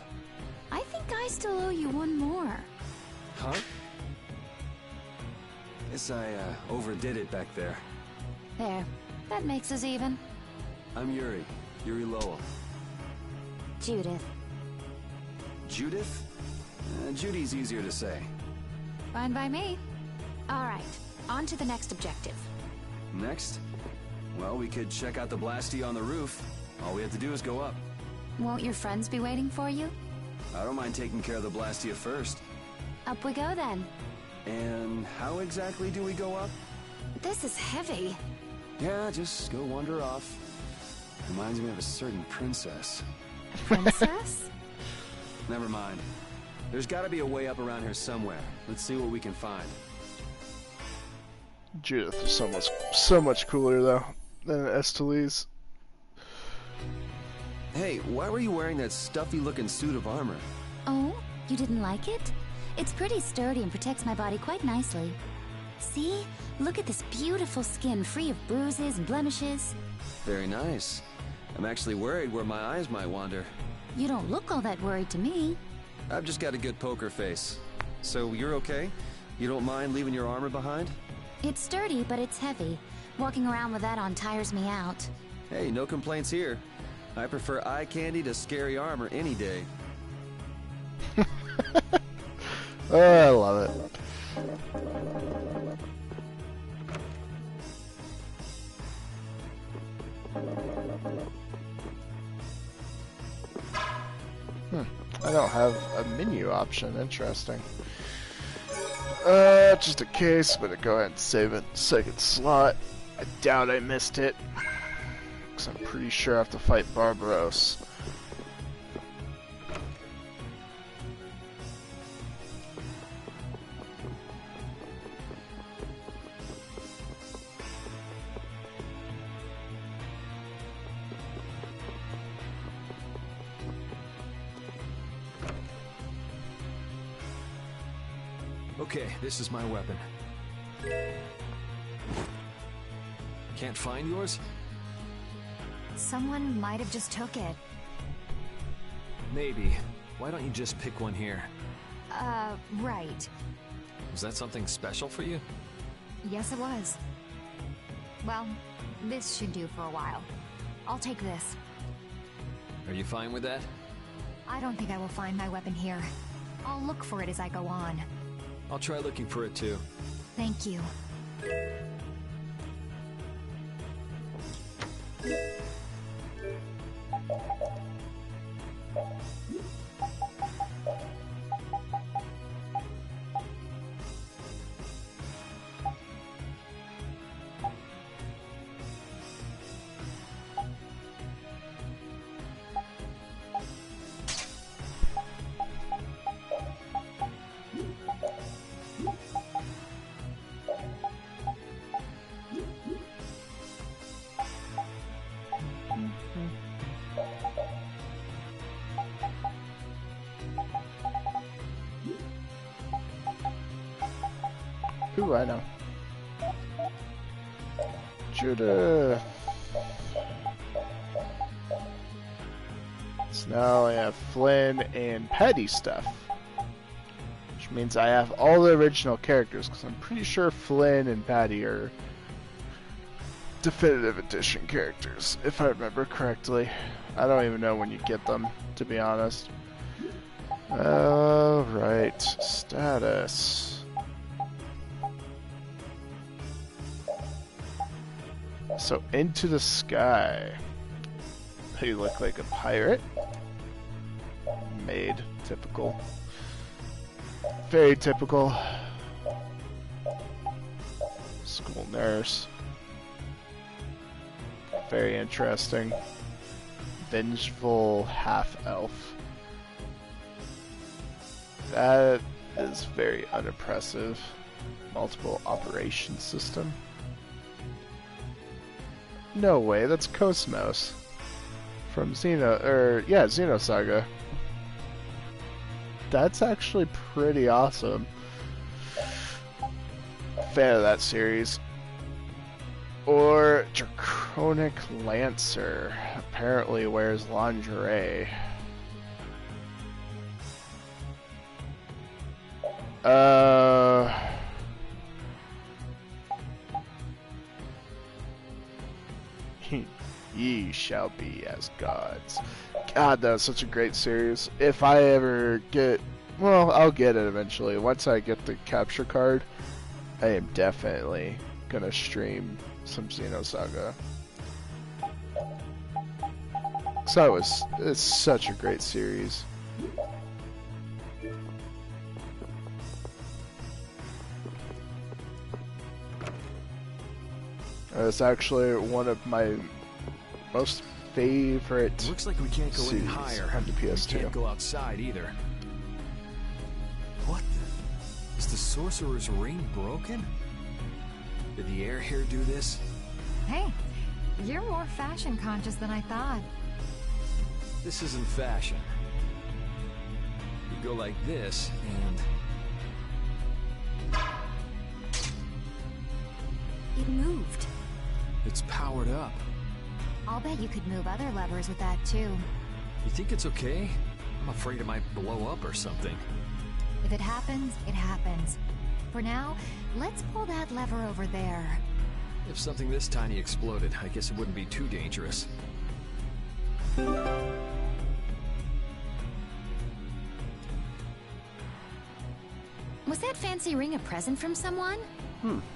I think I still owe you one more. Huh? Guess I overdid it back there. There. That makes us even. I'm Yuri. Yuri Lowell. Judith. Judith? Judy's easier to say. Fine by me. All right. On to the next objective. Next? Well, we could check out the Blastia on the roof. All we have to do is go up. Won't your friends be waiting for you? I don't mind taking care of the Blastia first. Up we go then. And how exactly do we go up? This is heavy. Yeah, just go wander off. Reminds me of a certain princess. Princess? Never mind. There's gotta be a way up around here somewhere. Let's see what we can find. Judith is so much cooler though than Esteliz. Hey, why were you wearing that stuffy-looking suit of armor? Oh, you didn't like it? It's pretty sturdy and protects my body quite nicely. See? Look at this beautiful skin, free of bruises and blemishes. Very nice. I'm actually worried where my eyes might wander. You don't look all that worried to me. I've just got a good poker face. So you're okay? You don't mind leaving your armor behind? It's sturdy, but it's heavy. Walking around with that on tires me out. Hey, no complaints here. I prefer eye candy to scary armor any day. Oh, I love it. I don't have a menu option. Interesting. Just a case, but go ahead and save it. Second slot. I doubt I missed it. Because I'm pretty sure I have to fight Barbaros. Okay, this is my weapon. Can't find yours? Someone might have just took it. Maybe. Why don't you just pick one here? Right. Was that something special for you? Yes, it was. Well, this should do for a while. I'll take this. Are you fine with that? I don't think I will find my weapon here. I'll look for it as I go on. I'll try looking for it too. Thank you. Ooh, I know. Judith. So now I have Flynn and Patty stuff. Which means I have all the original characters, because I'm pretty sure Flynn and Patty are Definitive Edition characters, if I remember correctly. I don't even know when you get them, to be honest. Alright, status. So, Into the Sky. You look like a pirate. Maid. Typical. Very typical. School nurse. Very interesting. Vengeful half-elf. That is very unimpressive. Multiple operation system. No way, that's Cosmos from Xenosaga. That's actually pretty awesome. Fan of that series. Or Draconic Lancer apparently wears lingerie. Ye shall be as gods. God, that's such a great series. If I ever get... Well, I'll get it eventually. Once I get the capture card, I am definitely gonna stream some Xenosaga. So it's such a great series. It's actually one of my most favorite. Looks like we can't go any series higher. on the PS2. We can't go outside either. the sorcerer's ring broken? Did the air here do this? Hey, you're more fashion conscious than I thought. This isn't fashion. You go like this, and... It moved. it's powered up. I'll bet you could move other levers with that too. You think it's okay? I'm afraid it might blow up or something. If it happens, it happens. For now, let's pull that lever over there. If something this tiny exploded, I guess it wouldn't be too dangerous. Was that fancy ring a present from someone?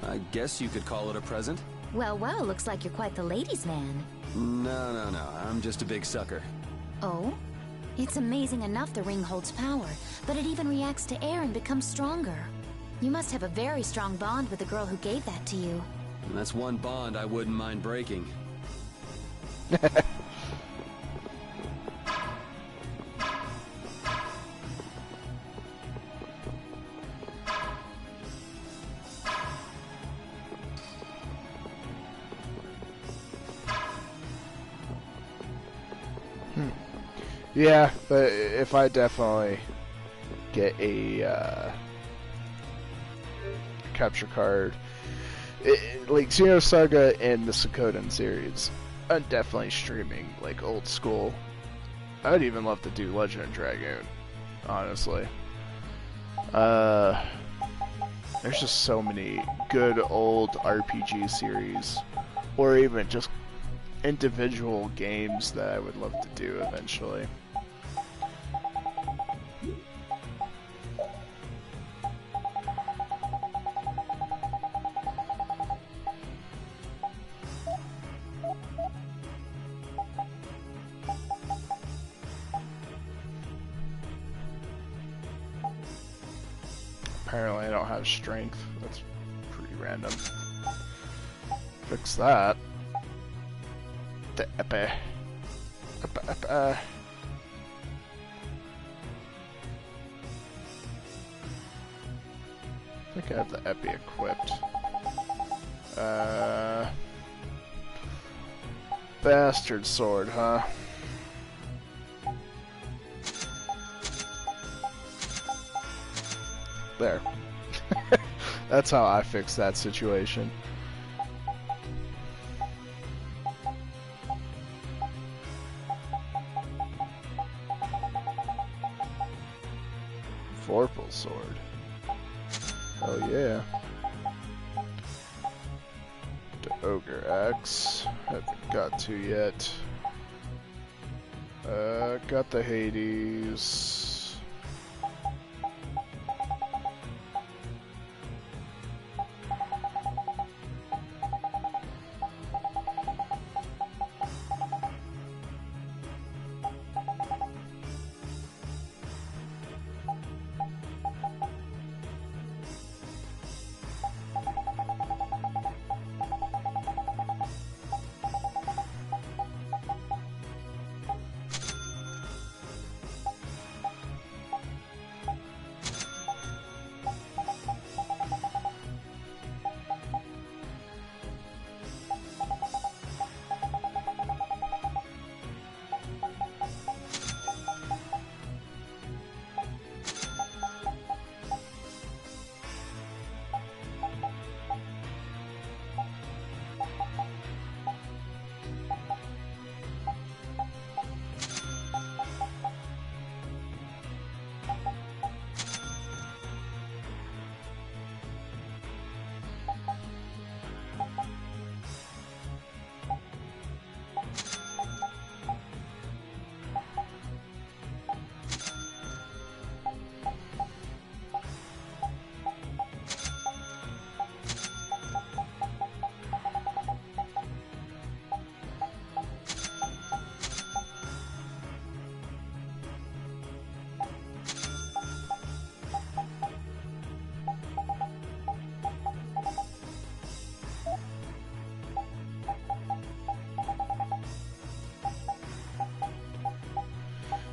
I guess you could call it a present. Well, well, looks like you're quite the ladies' man. No. I'm just a big sucker. Oh? It's amazing enough the ring holds power, but it even reacts to air and becomes stronger. You must have a very strong bond with the girl who gave that to you. And that's one bond I wouldn't mind breaking. Yeah, but if I definitely get a capture card, like Xenosaga and the Suikoden series, I'm definitely streaming like old school. I'd even love to do Legend of Dragoon, honestly. There's just so many good old RPG series, or even just individual games that I would love to do eventually. Apparently I don't have strength. That's pretty random. Fix that. The epi. I think I have the epi equipped. Bastard sword, huh? There. That's how I fix that situation. Vorpal sword. Oh yeah. The Ogre Axe. Haven't got to yet. Got the Hades.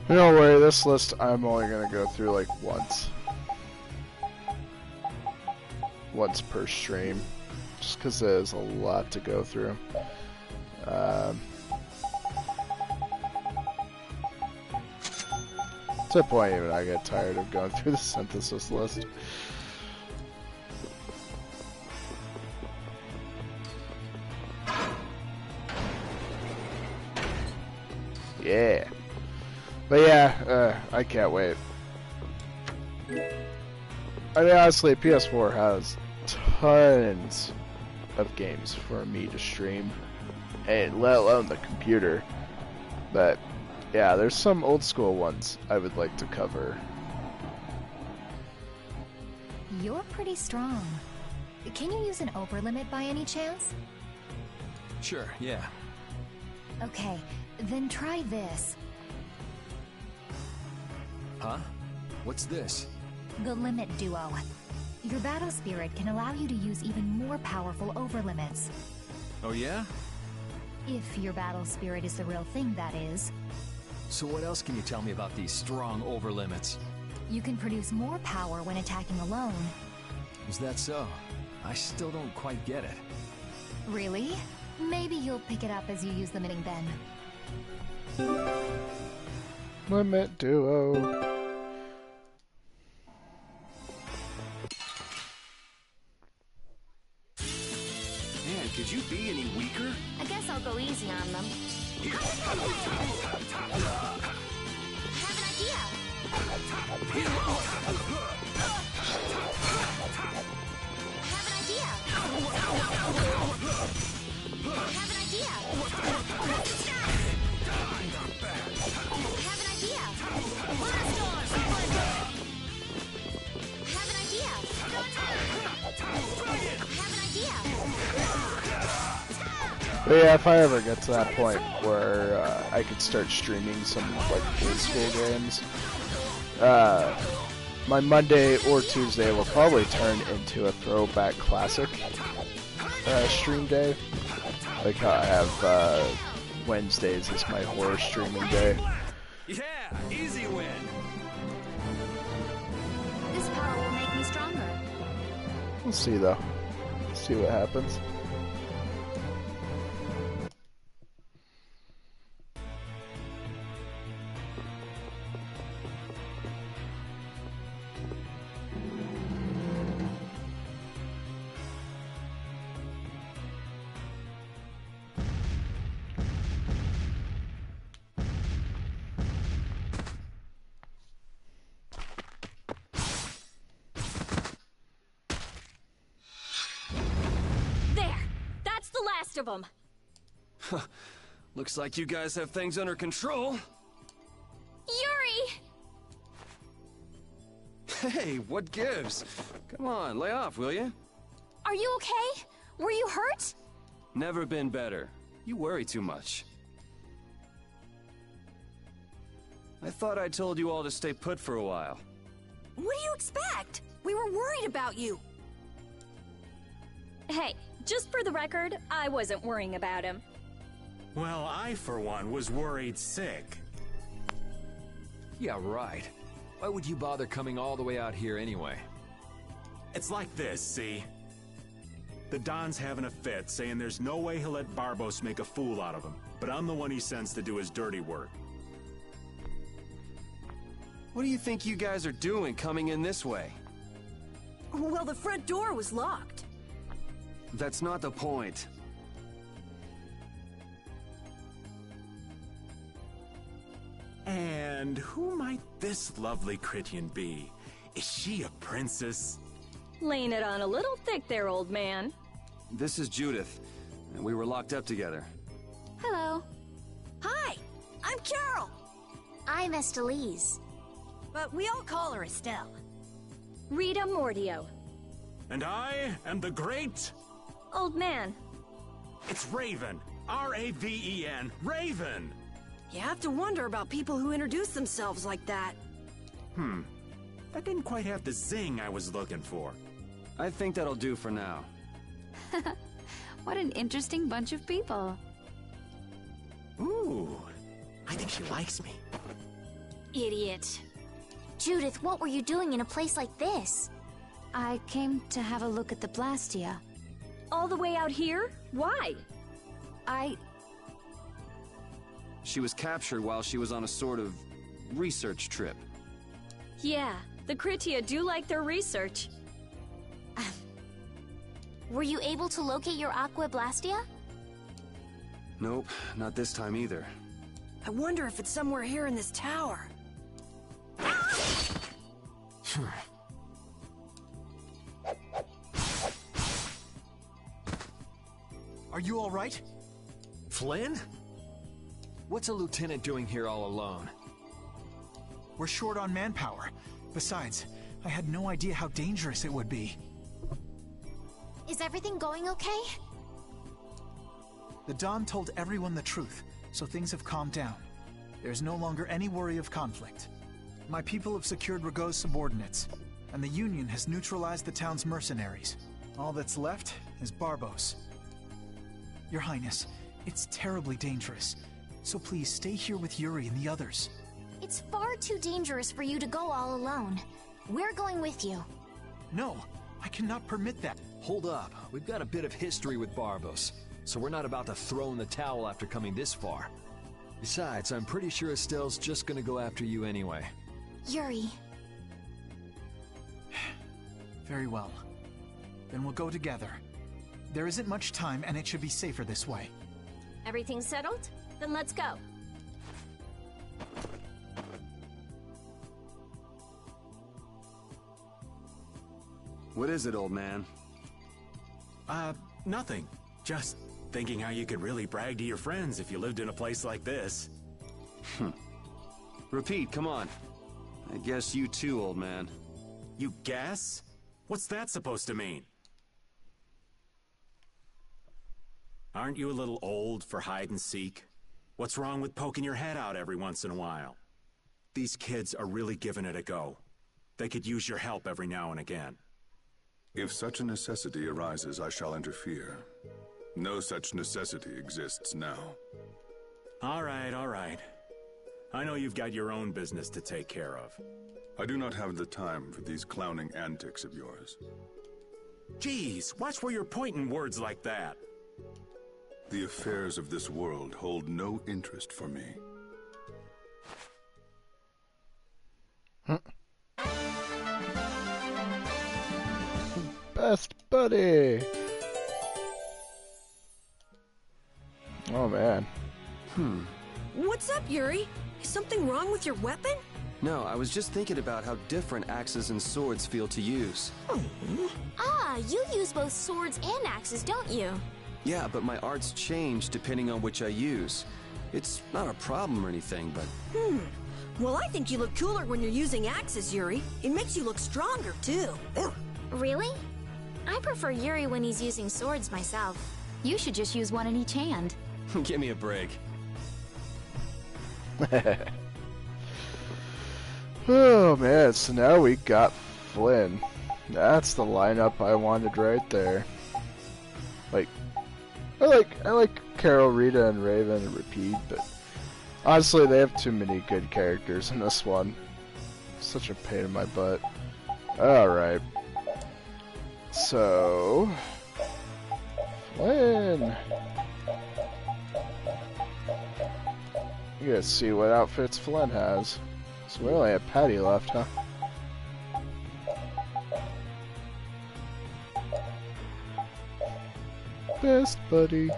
Don't worry, this list I'm only gonna go through like once. once per stream, just because there's a lot to go through. To the point even I get tired of going through the synthesis list. Yeah. But yeah, I can't wait. I mean, honestly, PS4 has tons of games for me to stream, and let alone the computer. But yeah, there's some old school ones I would like to cover. You're pretty strong. Can you use an overlimit by any chance? Sure, yeah. Okay, then try this. Huh? What's this? The Limit Duo. Your battle spirit can allow you to use even more powerful overlimits. Oh yeah? If your battle spirit is the real thing, that is. So what else can you tell me about these strong overlimits? You can produce more power when attacking alone. Is that so? I still don't quite get it. Really? Maybe you'll pick it up as you use limiting then. Limit Duo. Man, could you be any weaker? I guess I'll go easy on them. Have an idea. Have an idea. Have an idea. Have an idea. Firestorm. Have an idea. Have an idea. But yeah, if I ever get to that point where I could start streaming some like old school games, my Monday or Tuesday will probably turn into a throwback classic stream day. Like how I have Wednesdays is my horror streaming day. Yeah, easy win. This power will make me stronger. We'll see though. See what happens. Of them. Looks like you guys have things under control. Yuri! Hey, what gives? Come on, lay off, will you? Are you okay? Were you hurt? Never been better. You worry too much. I thought I told you all to stay put for a while. What do you expect? We were worried about you. Hey, just for the record, I wasn't worrying about him. Well, I, for one, was worried sick. Yeah, right. Why would you bother coming all the way out here anyway? It's like this, see? The Don's having a fit, saying there's no way he'll let Barbos make a fool out of him, but I'm the one he sends to do his dirty work. What do you think you guys are doing coming in this way? Well, the front door was locked. That's not the point. And who might this lovely Critian be? Is she a princess? Laying it on a little thick there, old man. This is Judith, and we were locked up together. Hello. Hi, I'm Carol. I'm Estelise. But we all call her Estelle. Rita Mordio. And I am the great... Old man. It's Raven. R-A-V-E-N. Raven! You have to wonder about people who introduce themselves like that. That didn't quite have the zing I was looking for. I think that'll do for now. What an interesting bunch of people. Ooh, I think she likes me. Idiot. Judith, what were you doing in a place like this? I came to have a look at the Blastia. All the way out here? Why? She was captured while she was on a sort of research trip. Yeah, the Kritia do like their research. Were you able to locate your Aqua Blastia? Nope, not this time either. I wonder if it's somewhere here in this tower. Are you all right? Flynn? What's a lieutenant doing here all alone? We're short on manpower. Besides, I had no idea how dangerous it would be. Is everything going okay? The Don told everyone the truth, so things have calmed down. There's no longer any worry of conflict. My people have secured Rago's subordinates, and the Union has neutralized the town's mercenaries. All that's left is Barbos. Your Highness, it's terribly dangerous, so please stay here with Yuri and the others. It's far too dangerous for you to go all alone. We're going with you. No, I cannot permit that. Hold up, we've got a bit of history with Barbos, so we're not about to throw in the towel after coming this far. Besides, I'm pretty sure Estelle's just gonna go after you anyway. Yuri. Very well. Then we'll go together. There isn't much time, and it should be safer this way. Everything settled? Then let's go. What is it, old man? Nothing. Just thinking how you could really brag to your friends if you lived in a place like this. Repeat, come on. I guess you too, old man. You guess? What's that supposed to mean? Aren't you a little old for hide and seek? What's wrong with poking your head out every once in a while? These kids are really giving it a go. They could use your help every now and again. If such a necessity arises, I shall interfere. No such necessity exists now. All right, all right. I know you've got your own business to take care of. I do not have the time for these clowning antics of yours. Geez, watch where you're pointing words like that. The affairs of this world hold no interest for me. Best buddy. Oh man. What's up, Yuri? Is something wrong with your weapon? No, I was just thinking about how different axes and swords feel to use. Ah, you use both swords and axes, don't you? Yeah, but my arts change depending on which I use. It's not a problem or anything, but... Well, I think you look cooler when you're using axes, Yuri. It makes you look stronger, too. Really? I prefer Yuri when he's using swords myself. You should just use one in each hand. Give me a break. Oh man, so now we got Flynn. That's the lineup I wanted right there. I like Carol, Rita, and Raven and Repeat, but honestly they have too many good characters in this one. Such a pain in my butt. Alright. So Flynn. You gotta see what outfits Flynn has. So we only have Patty left, huh? Best buddy.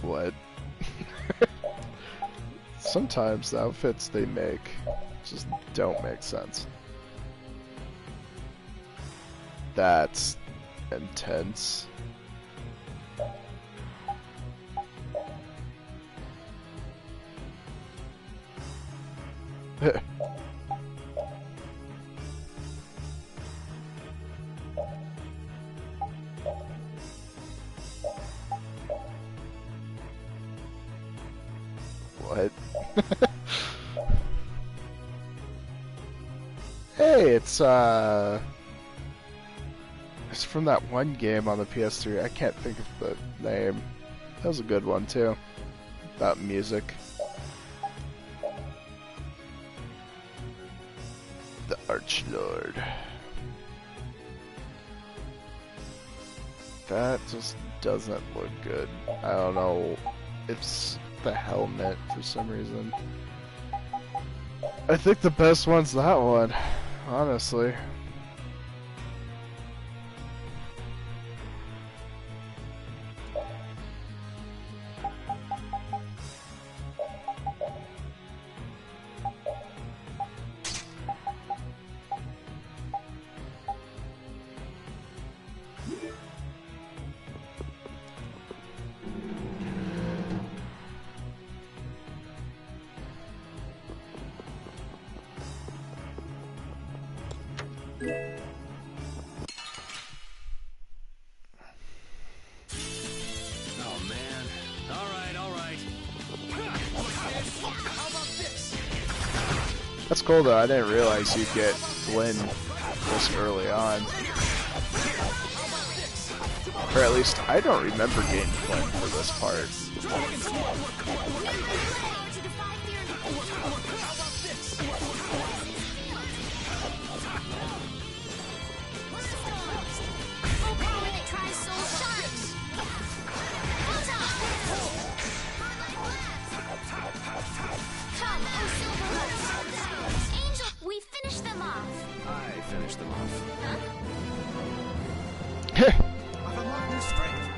What? Sometimes the outfits they make just don't make sense. That's intense. What? Hey, it's from that one game on the PS3. I can't think of the name. That was a good one too. About music. Archlord. That just doesn't look good. I don't know. It's the helmet for some reason. I think the best one's that one, honestly. That's cool though, I didn't realize you get Flynn this early on. Or at least, I don't remember getting Flynn for this part. We finished them off. I finished them off. I've unlocked new strength.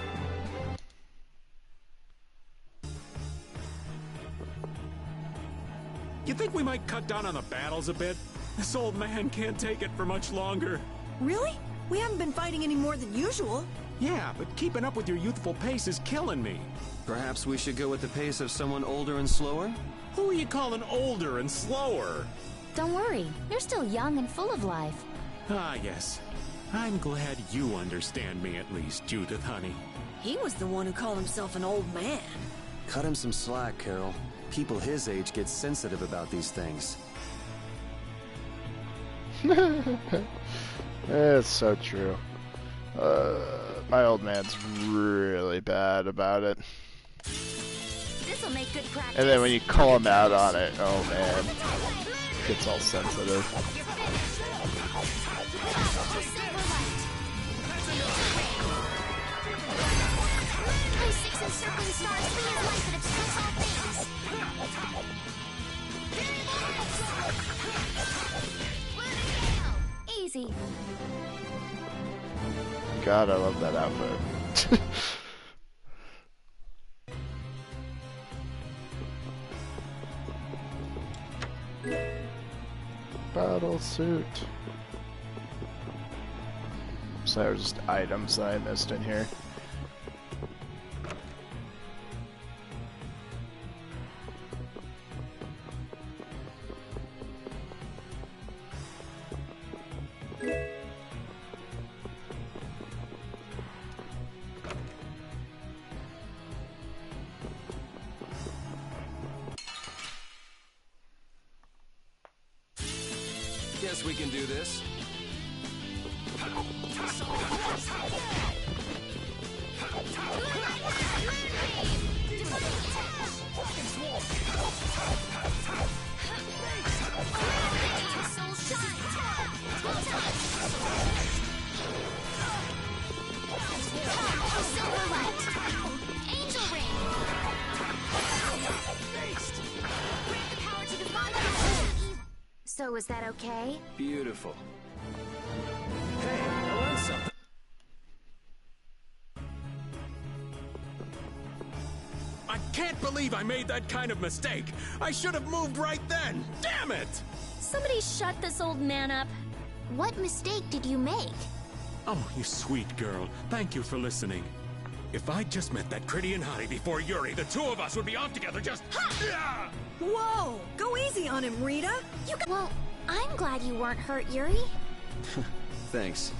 You think we might cut down on the battles a bit? This old man can't take it for much longer. Really? We haven't been fighting any more than usual. Yeah, but keeping up with your youthful pace is killing me. Perhaps we should go with the pace of someone older and slower? Who are you calling older and slower? Don't worry, you're still young and full of life. Ah, yes. I'm glad you understand me at least, Judith, honey. He was the one who called himself an old man. Cut him some slack, Carol. People his age get sensitive about these things. It's so true. My old man's really bad about it. This'll make good practice. And then when you call him out on it, oh man, gets all sensitive. Easy. God, I love that outfit. Battle suit. So there's just items that I missed in here. Guess we can do this. So is that okay? Beautiful. Hey, I learned something. I can't believe I made that kind of mistake. I should have moved right then. Damn it! Somebody shut this old man up. What mistake did you make? Oh, you sweet girl. Thank you for listening. If I'd just met that Critty hottie before Yuri, the two of us would be off together just... Ha! Whoa! Go easy on him, Rita! Well, I'm glad you weren't hurt, Yuri. Thanks.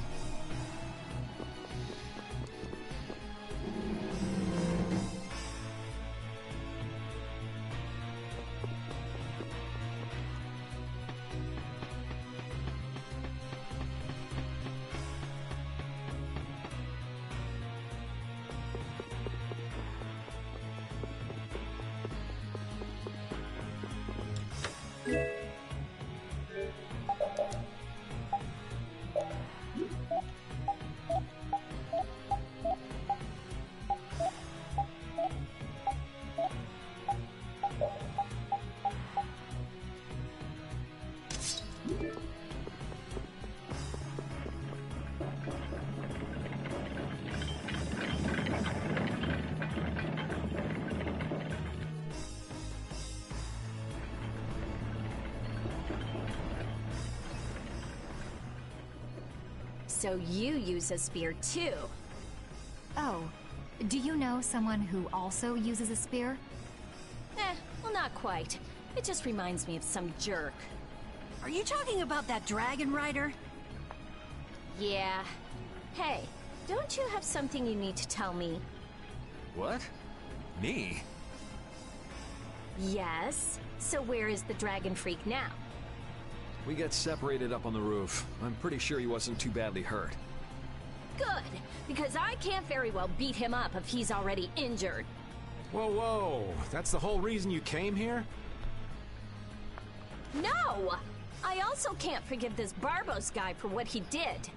So you use a spear too. Oh, do you know someone who also uses a spear? Well, not quite. It just reminds me of some jerk. Are you talking about that dragon rider? Yeah. Hey, don't you have something you need to tell me? What? Me? Yes. So where is the dragon freak now? We got separated up on the roof. I'm pretty sure he wasn't too badly hurt. Good, because I can't very well beat him up if he's already injured. Whoa, whoa. That's the whole reason you came here? No! I also can't forgive this Barbos guy for what he did.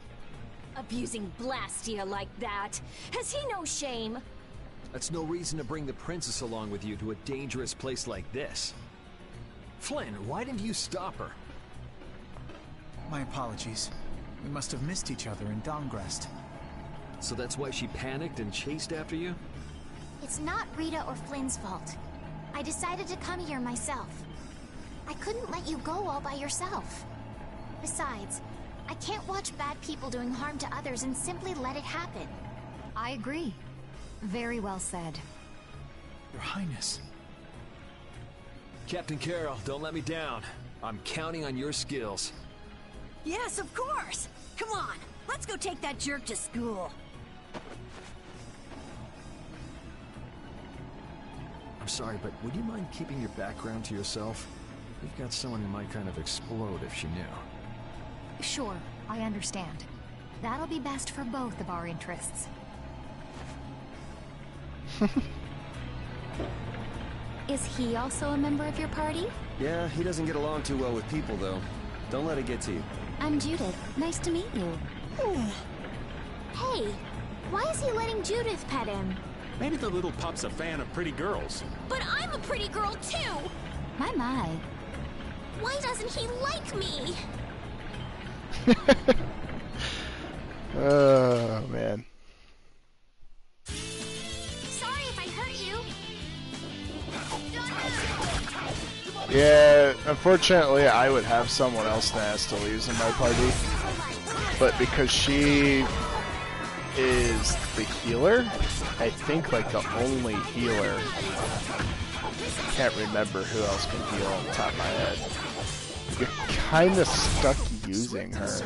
Abusing Blastia like that. Has he no shame? That's no reason to bring the princess along with you to a dangerous place like this. Flynn, why didn't you stop her? My apologies. We must have missed each other in Dawngrest. So that's why she panicked and chased after you? It's not Rita or Flynn's fault. I decided to come here myself. I couldn't let you go all by yourself. Besides, I can't watch bad people doing harm to others and simply let it happen. I agree. Very well said. Your Highness. Captain Carroll, don't let me down. I'm counting on your skills. Yes, of course! Come on, let's go take that jerk to school. I'm sorry, but would you mind keeping your background to yourself? We've got someone who might kind of explode if she knew. Sure, I understand. That'll be best for both of our interests. Is he also a member of your party? Yeah, he doesn't get along too well with people, though. Don't let it get to you. I'm Judith. Nice to meet you. Hey, why is he letting Judith pet him? Maybe the little pup's a fan of pretty girls. But I'm a pretty girl too! My, my. Why doesn't he like me? Oh, man. Sorry if I hurt you. Yeah, unfortunately, I would have someone else than Astolese in my party. But because she is the healer, I think, like, the only healer. Can't remember who else can heal on the top of my head. You're kind of stuck using her.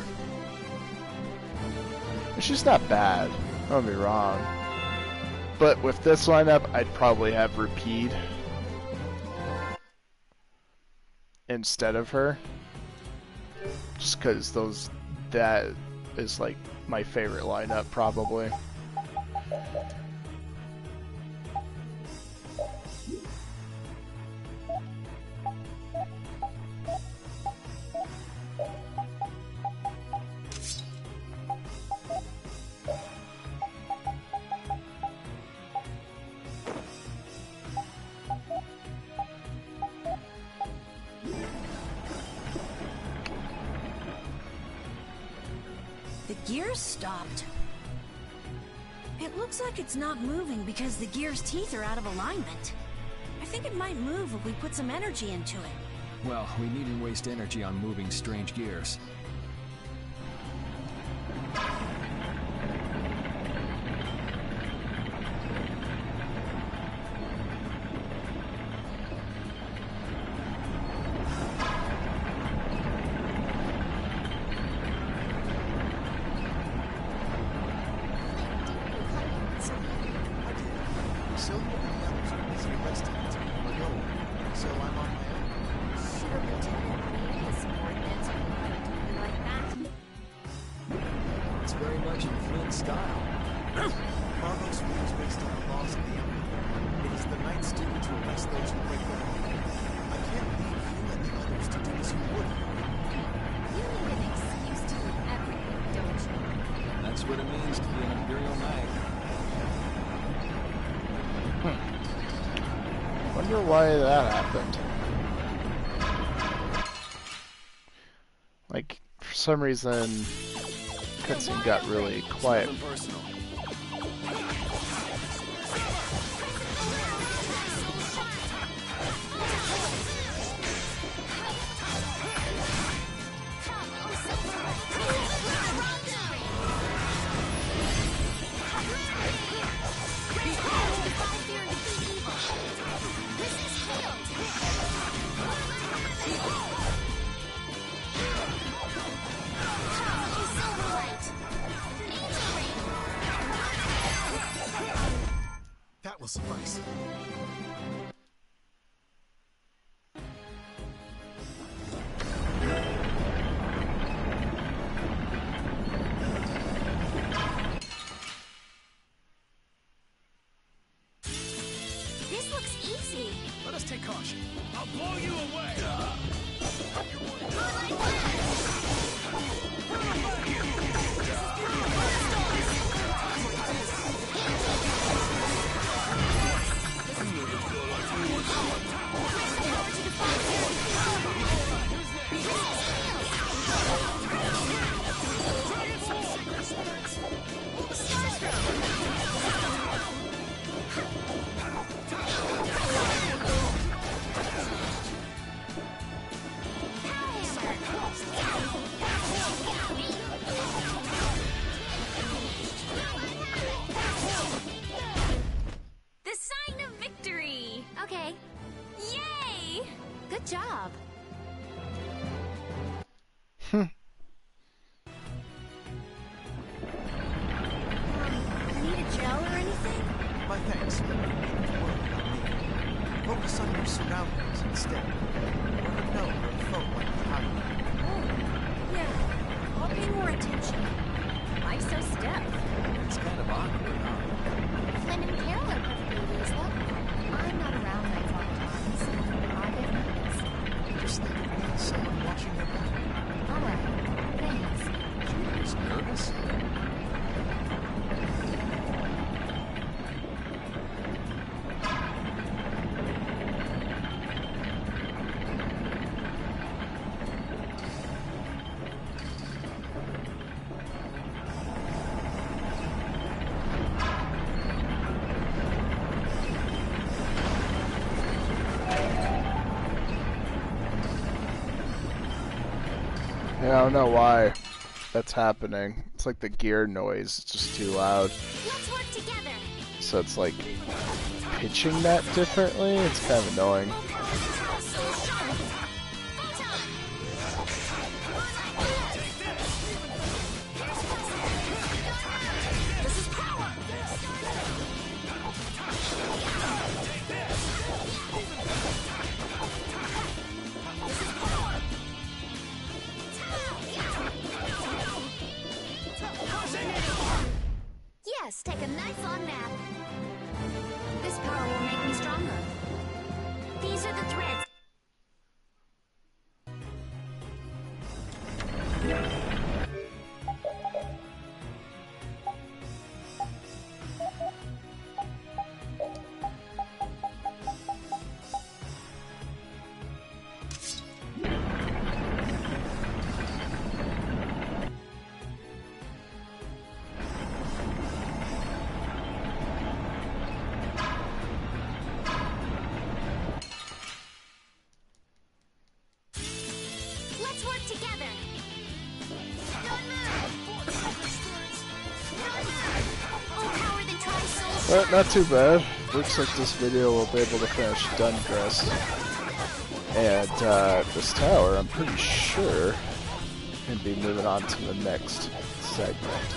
She's not bad, don't be wrong. But with this lineup, I'd probably have Rapide instead of her. Just because that is like my favorite lineup, probably. The gear's stopped. It looks like it's not moving because the gear's teeth are out of alignment. I think it might move if we put some energy into it. Well, we needn't waste energy on moving strange gears. So many others are busy resting alone, so I'm on my own. Sure, Lieutenant. We need subordinates who know how to do me like that. It's very much in Flynn's style. Barbos rules based on the laws of the Empire. It is the Knight's duty to arrest those who break the law. I can't leave you and the others to do as you would. You need an excuse to do everything, don't you? That's what it means to be an Imperial Knight. Wonder why that happened. Like, for some reason, cutscene got really quiet. will suffice. This looks easy. Let us take caution. I'll blow you away! The sign of victory! Okay, Yay! good job. Need a gel or anything? My thanks, but you needn't worry about me. Focus on your surroundings instead. You never know where a foe might be hiding. Yeah, I'll pay more attention. Why so stiff? It's kind of awkward, huh? Flynn and Carol are perfectly reasonable. I'm not around nights all the time, so I get nervous. Just think of me as someone watching your back. Alright, thanks. Junior's nervous? Yeah, I don't know why that's happening. It's like the gear noise, it's just too loud. Let's work together. So it's like pitching that differently. It's kind of annoying. This is power. Yes, take a nice long nap. This power will make me stronger. These are the threads. Let's work together. Don't move. Oh, power then try soul. But not too bad. Looks like this video will be able to finish Dungress. And this tower, I'm pretty sure, can be moving on to the next segment.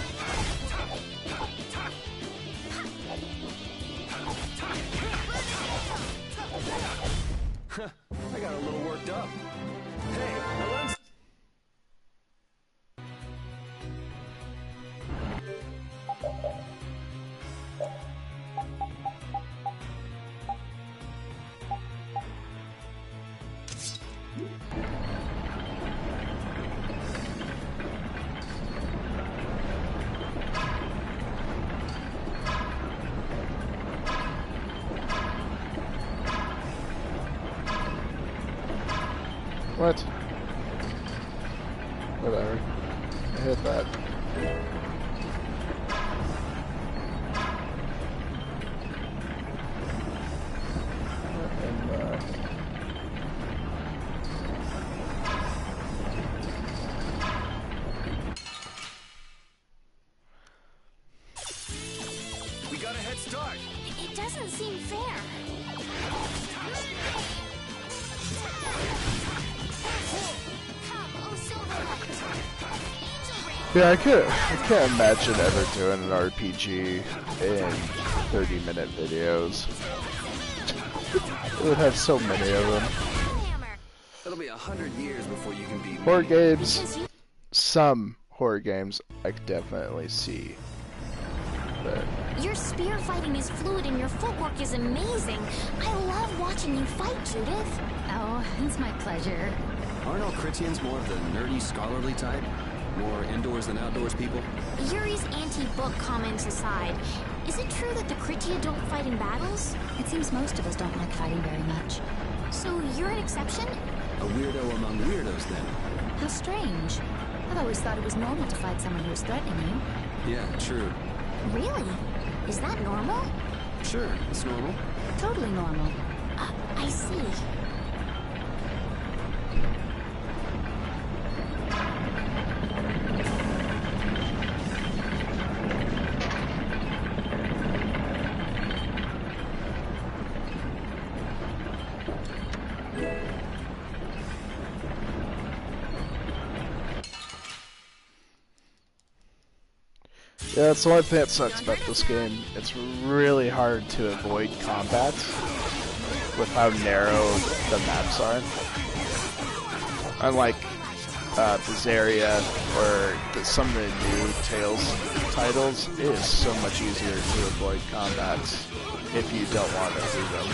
I got a little worked up. Hey, now let's... What? Whatever. I hit that. We got a head start. It doesn't seem fair. Come, oh Silverlight. Yeah, I can't imagine ever doing an RPG in 30-minute videos. It would have so many of them. It'll be 100 years before you can beat Horror me. games, some horror games I could definitely see. But Your spear fighting is fluid and your footwork is amazing. I love watching you fight, Judith. Oh, it's my pleasure. Aren't all Critians more of the nerdy, scholarly type? More indoors than outdoors people? Yuri's anti-book comments aside, is it true that the Critia don't fight in battles? It seems most of us don't like fighting very much. So you're an exception? A weirdo among weirdos, then. How strange. I've always thought it was normal to fight someone who was threatening you. Yeah, true. Really? Is that normal? Sure, it's normal. Totally normal. I see. yeah, that's the one thing that sucks about this game. It's really hard to avoid combat with how narrow the maps are. Unlike Vesperia or some of the new Tales titles, it is so much easier to avoid combat if you don't want to do them.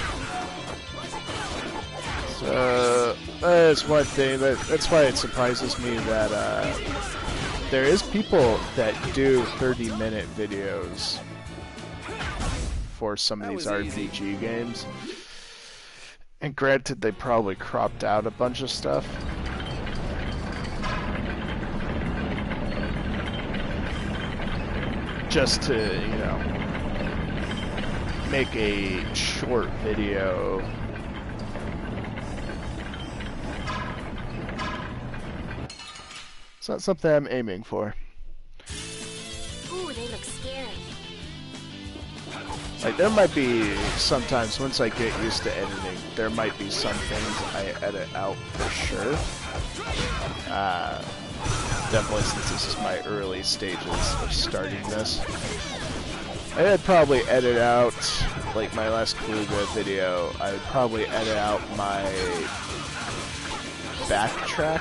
So that's one thing. That's why it surprises me that there is people that do 30-minute videos for some of these RPG games. And granted, they probably cropped out a bunch of stuff. Just to, you know, make a short video. It's not something I'm aiming for. Ooh, they look scary. Like, there might be sometimes, once I get used to editing, there might be some things I edit out for sure. Definitely since this is my early stages of starting this. I'd probably edit out, like my last Kaluga video, I would probably edit out my backtrack.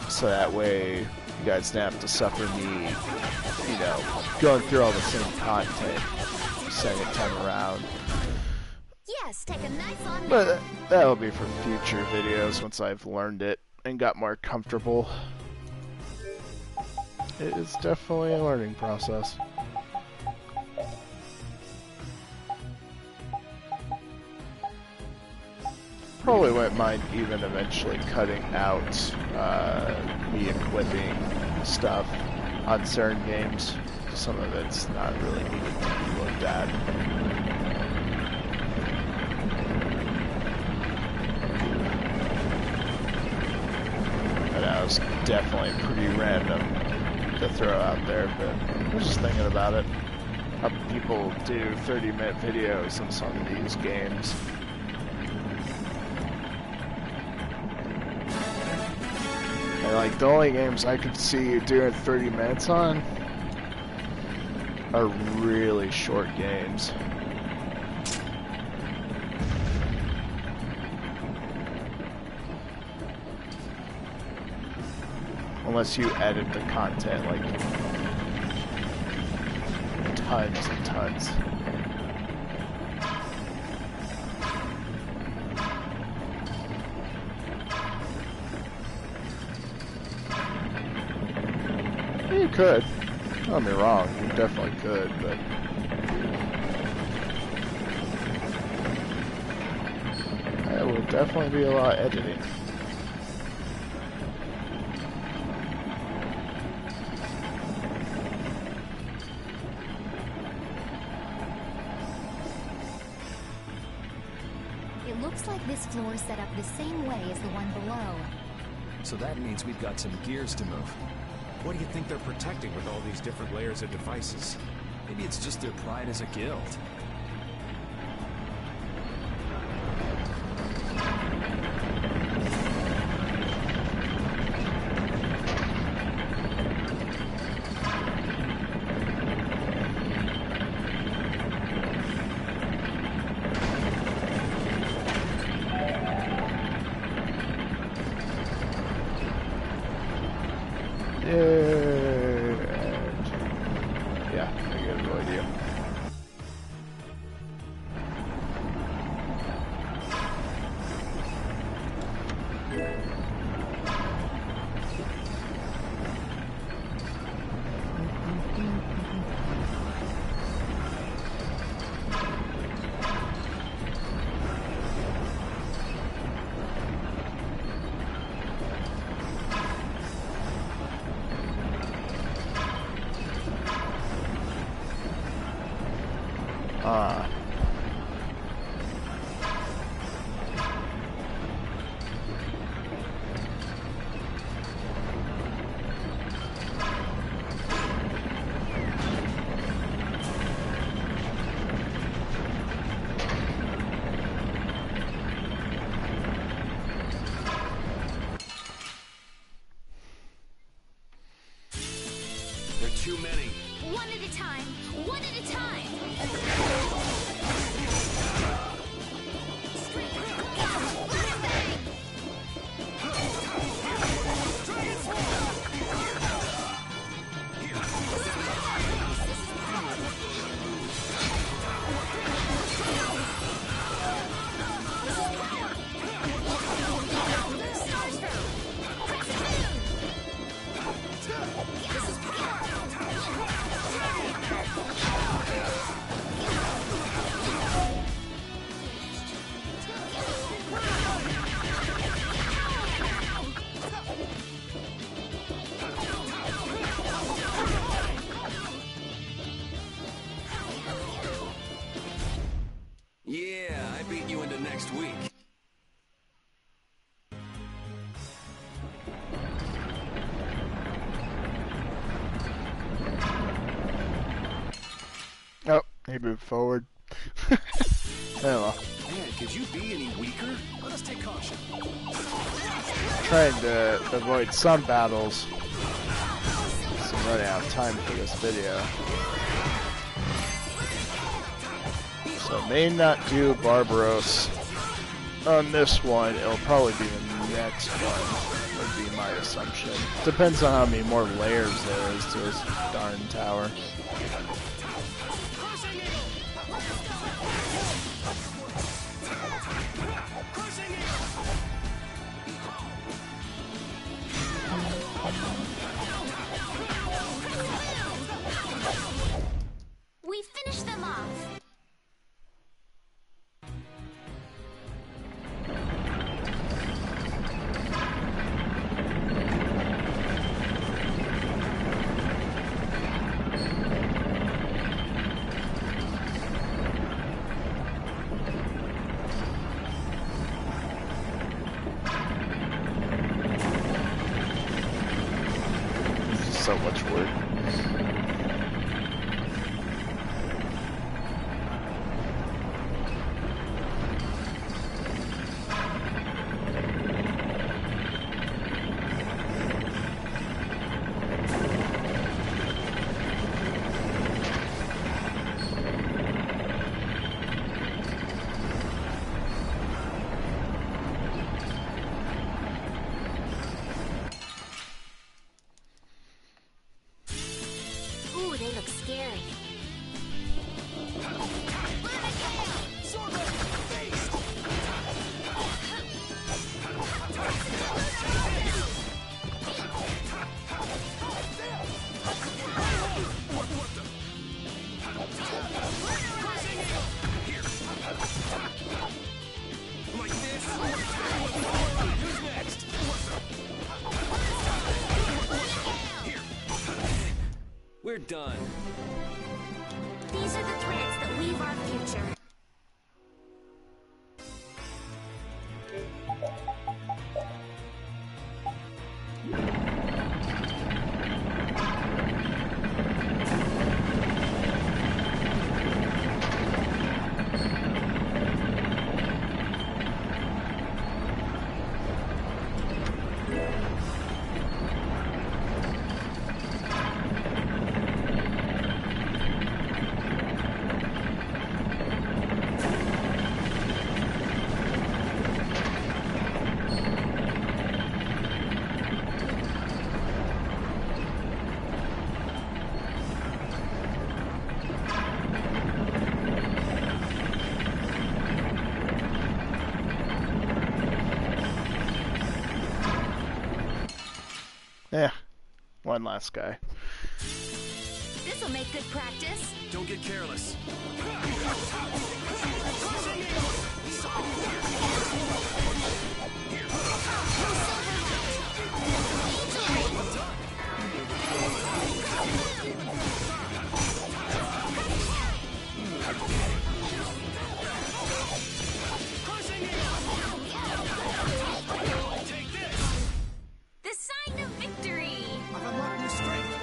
So that way you guys don't have to suffer me, you know, going through all the same content second time around. Yes, take a nice on. But that'll be for future videos once I've learned it and got more comfortable. It is definitely a learning process. Probably wouldn't mind even eventually cutting out me equipping stuff on certain games. Some of it's not really needed to be looked at. But that was definitely pretty random to throw out there, but I was just thinking about it. How people do 30-minute videos on some of these games. And like, the only games I could see you doing 30 minutes on are really short games. Unless you edit the content, like, tons and tons. You could. Don't get me wrong, you definitely could, but... That would definitely be a lot of editing. It looks like this floor is set up the same way as the one below. So that means we've got some gears to move. What do you think they're protecting with all these different layers of devices? Maybe it's just their pride as a guild. Yeah, I get no idea. There are too many. One at a time. One at a time. Street. Let it bang. Yeah, I beat you into next week. Oh, he moved forward. Oh well. Man, could you be any weaker? Let us take caution. Trying to avoid some battles. So I'm running out of time for this video. So may not do Barbaros on this one. It'll probably be the next one, would be my assumption. Depends on how many more layers there is to this darn tower. We finished them off. This is so much work. Ooh, they look scary. We're done. These are the threads that weave our future. one last guy. This'll make good practice. Don't get careless. The sign of victory. I've unlocked new strength.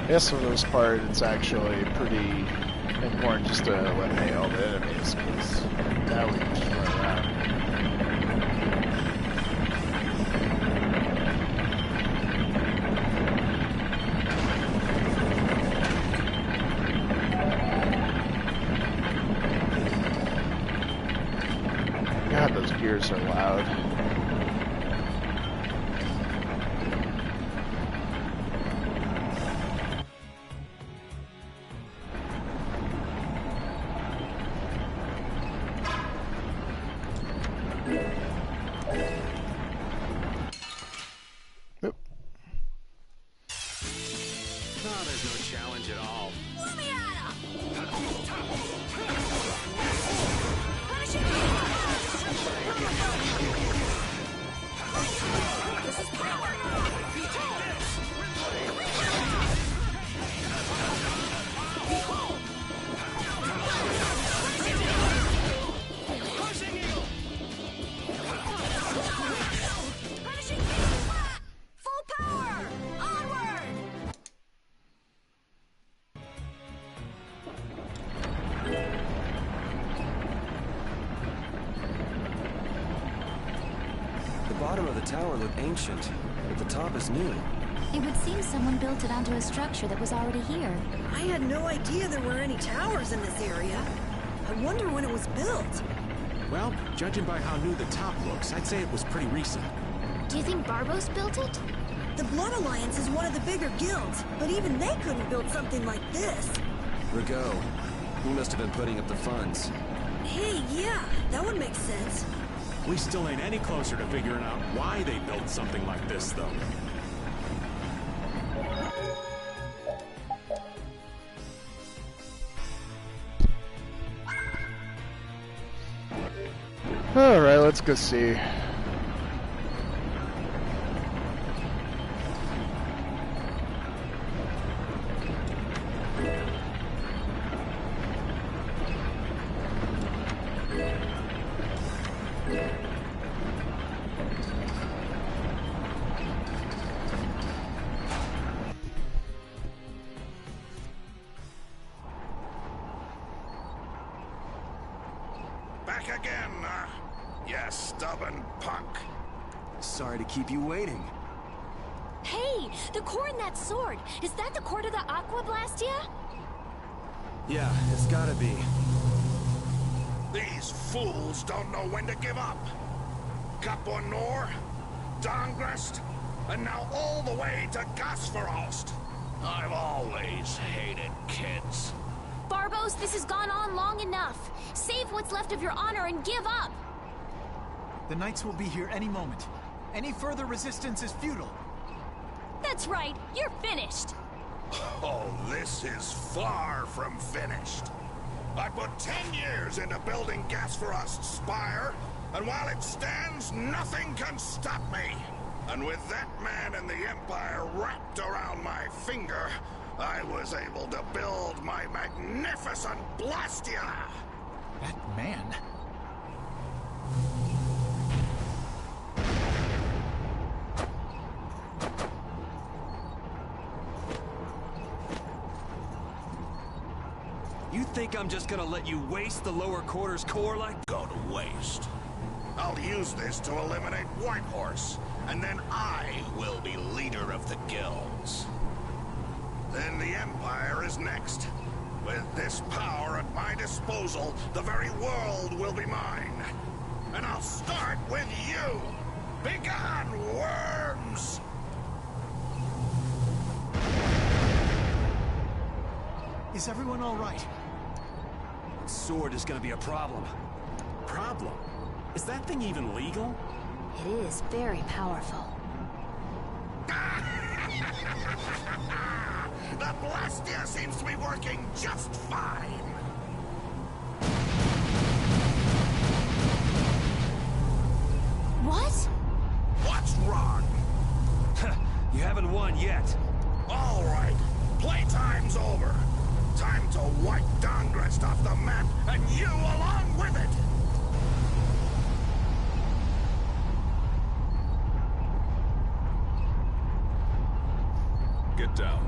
I guess for the most part, it's actually pretty important just to eliminate all the enemies, because now we can just run around. God, those gears are loud. Nope. Oh, there's no challenge at all. This is power. Full power! Onward! The bottom of the tower looked ancient, but the top is new. It would seem someone built it onto a structure that was already here. I had no idea there were any towers in this area. I wonder when it was built. Well, judging by how new the top looks, I'd say it was pretty recent. Do you think Barbos built it? The Blood Alliance is one of the bigger guilds, but even they couldn't build something like this. Rigaud, he must have been putting up the funds. Hey, yeah, that would make sense. We still ain't any closer to figuring out why they built something like this, though. Alright, let's go see. Back again, you stubborn punk. Sorry to keep you waiting. Hey, the core in that sword. Is that the core to the Aqua Blastia? Yeah, it's gotta be. These fools don't know when to give up. Capua Nor, Dongrest, and now all the way to Gasferost. I've always hated kids. Barbos, this has gone on long enough. Save what's left of your honor and give up. The Knights will be here any moment. Any further resistance is futile. That's right, you're finished. Oh, this is far from finished. I put 10 years into building Gasferost's spire, and while it stands, nothing can stop me. And with that man in the Empire wrapped around my finger, I was able to build my magnificent Blastia! That man? You think I'm just gonna let you waste the lower quarters core like— Go to waste. I'll use this to eliminate Whitehorse, and then I will be leader of the guilds. Then the Empire is next. With this power at my disposal, the very world will be mine. And I'll start with you, Begone, worms! Is everyone all right? Sword is gonna be a problem. Problem? Is that thing even legal? It is very powerful. The Blastia seems to be working just fine. What? What's wrong? You haven't won yet. All right, playtime's over. Time to wipe Dongrest off the map, and you along with it. Get down.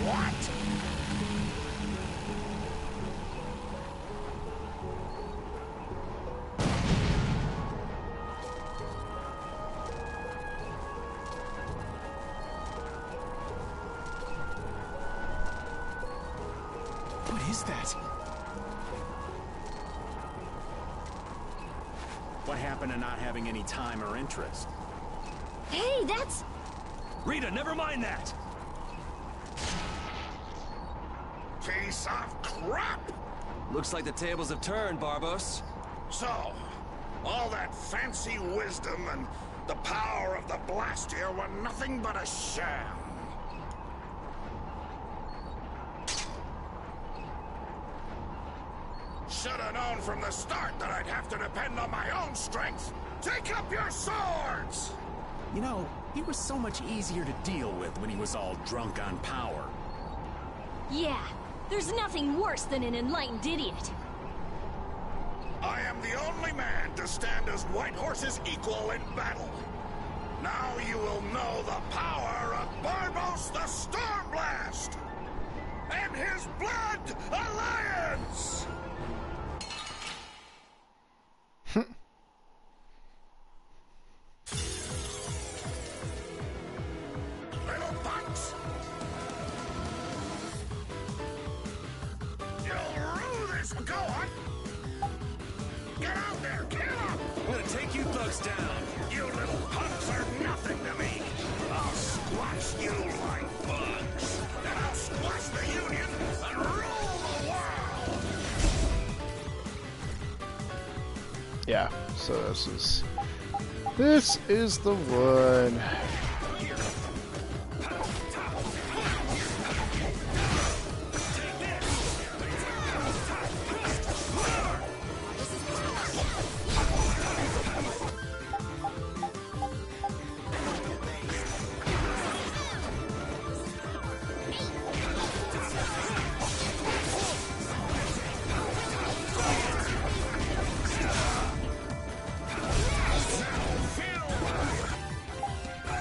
What? What is that? What happened to not having any time or interest? Hey, that's... Rita, never mind that! Piece of crap! Looks like the tables have turned, Barbos. So, all that fancy wisdom and the power of the Blastia were nothing but a sham. Should have known from the start that I'd have to depend on my own strength. Take up your swords! You know, he was so much easier to deal with when he was all drunk on power. Yeah, there's nothing worse than an enlightened idiot. I am the only man to stand as White Horse's equal in battle. Now you will know the power of Barbos the Stormblast! And his Blood Alliance! Little punks! You'll rue this! Go on! Get out there! Kill him! I'm gonna take you thugs down. You little punks are nothing to me! I'll squash you like bugs! And I'll squash the Union and rule the world! Yeah, so this is the one.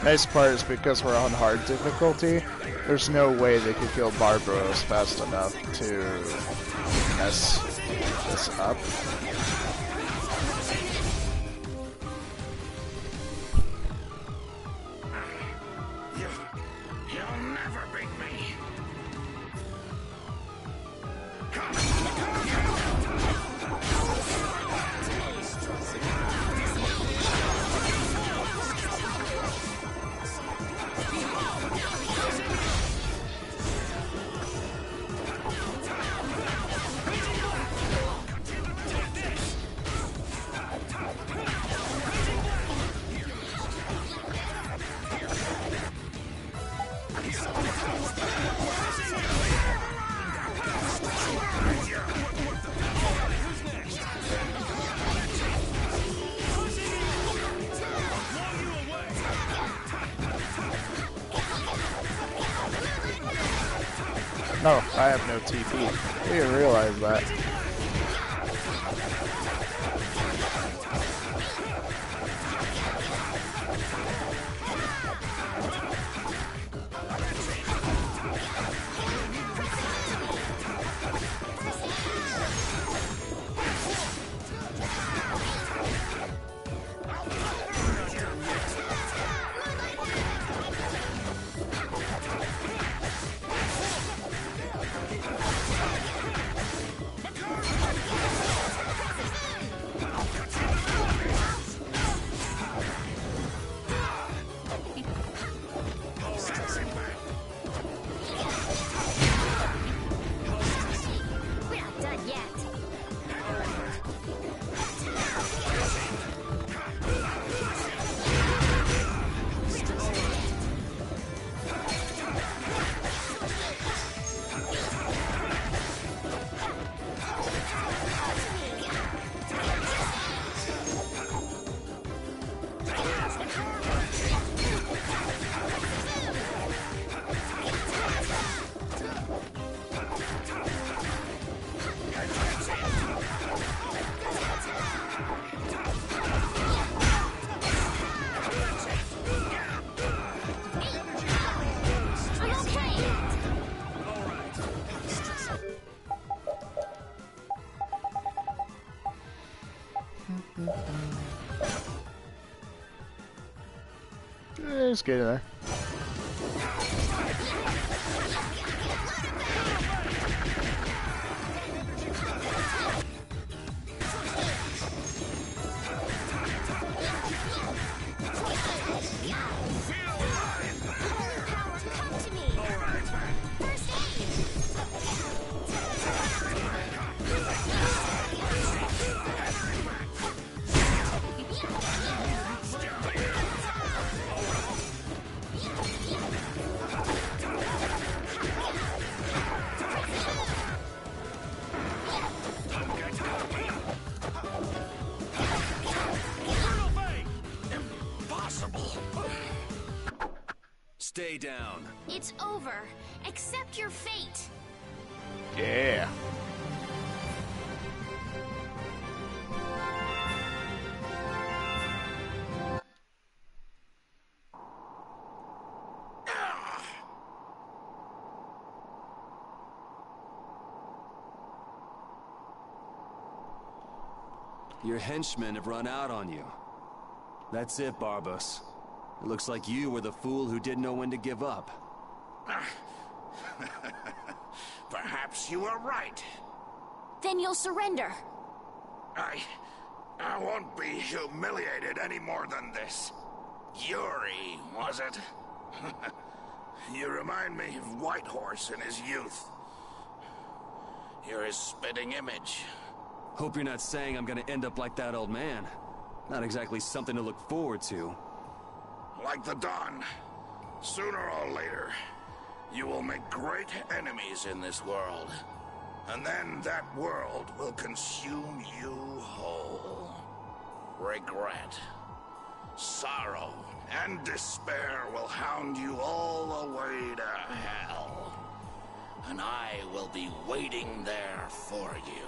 Nice part is because we're on hard difficulty, there's no way they could kill Barbaros fast enough to mess this up. You'll never beat me! No, I have no TP. I didn't realize that. Let's get in there. Stay down. It's over. Accept your fate. Yeah. Your henchmen have run out on you. That's it, Barbos. It looks like you were the fool who didn't know when to give up. Perhaps you were right. Then you'll surrender. I won't be humiliated any more than this. Yuri, was it? You remind me of Whitehorse in his youth. You're his spitting image. Hope you're not saying I'm gonna end up like that old man. Not exactly something to look forward to. Like the Dawn, sooner or later, you will make great enemies in this world. And then that world will consume you whole. Regret, sorrow, and despair will hound you all the way to hell. And I will be waiting there for you.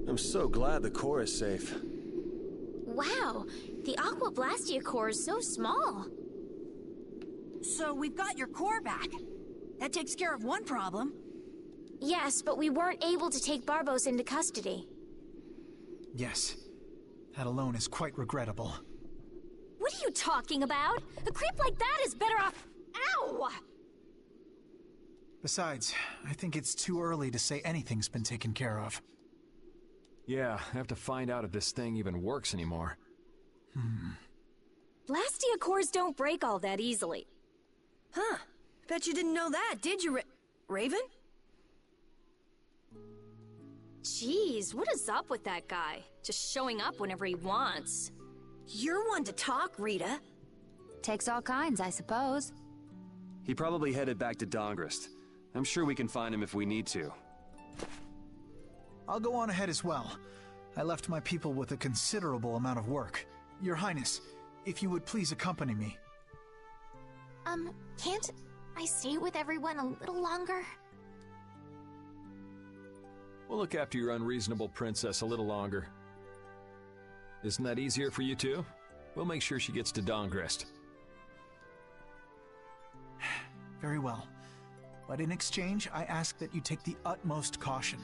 I'm so glad the core is safe. Wow, the Aqua Blastia core is so small. So we've got your core back. That takes care of one problem. Yes, but we weren't able to take Barbos into custody. Yes. That alone is quite regrettable. What are you talking about? A creep like that is better off... Ow! Besides, I think it's too early to say anything's been taken care of. Yeah, I have to find out if this thing even works anymore. Blastia cores don't break all that easily. Huh. Bet you didn't know that, did you, Raven? Jeez, what is up with that guy? Just showing up whenever he wants. You're one to talk, Rita. Takes all kinds, I suppose. He probably headed back to Dongrist. I'm sure we can find him if we need to. I'll go on ahead as well. I left my people with a considerable amount of work. Your Highness, if you would please accompany me. Can't I stay with everyone a little longer? We'll look after your unreasonable princess a little longer. Isn't that easier for you too? We'll make sure she gets to Dongrist. Very well. But in exchange, I ask that you take the utmost caution.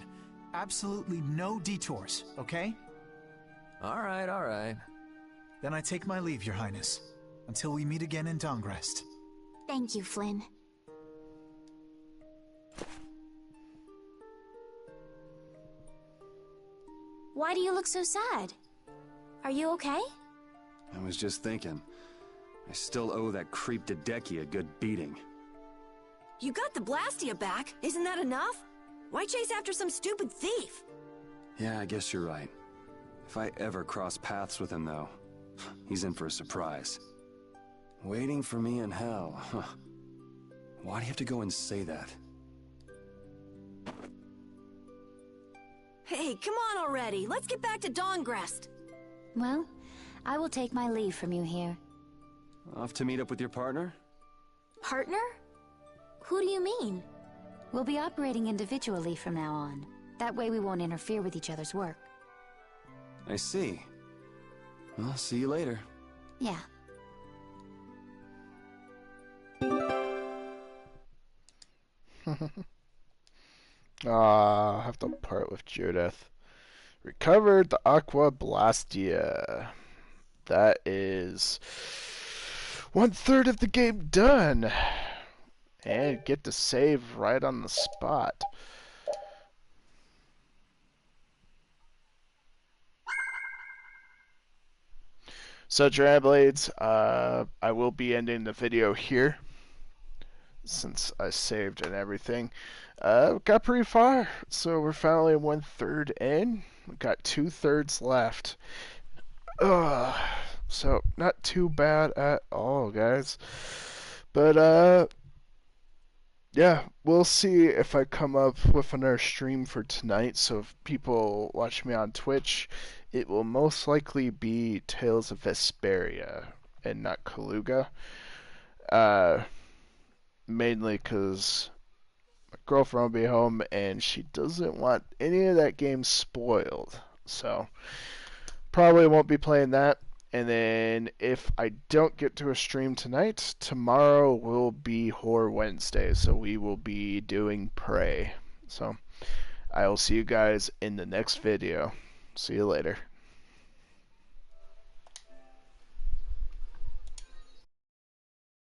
Absolutely no detours, okay? All right. Then I take my leave, Your Highness. Until we meet again in Dongrest. Thank you, Flynn. Why do you look so sad? Are you okay? I was just thinking. I still owe that creep Dedeki a good beating. You got the Blastia back. Isn't that enough? Why chase after some stupid thief? Yeah, I guess you're right. If I ever cross paths with him, though, he's in for a surprise. Waiting for me in hell, huh. Why do you have to go and say that? Hey, come on already. Let's get back to Dawngrest. Well, I will take my leave from you here. Off to meet up with your partner? Partner? Who do you mean? We'll be operating individually from now on. That way we won't interfere with each other's work. I see. Well, see you later. Yeah. I have to part with Judith. Recovered the Aqua Blastia. That is 1/3 of the game done. And get to save right on the spot. So, Drablades, I will be ending the video here, since I saved and everything. Got pretty far, so we're finally 1/3 in. We got 2/3 left. So not too bad at all, guys. But yeah, we'll see if I come up with another stream for tonight. So if people watch me on Twitch, it will most likely be Tales of Vesperia and not Kaluga. Mainly because my girlfriend will be home and she doesn't want any of that game spoiled. So probably won't be playing that. And then if I don't get to a stream tonight, tomorrow will be Horror Wednesday. So we will be doing Prey. So I will see you guys in the next video. See you later.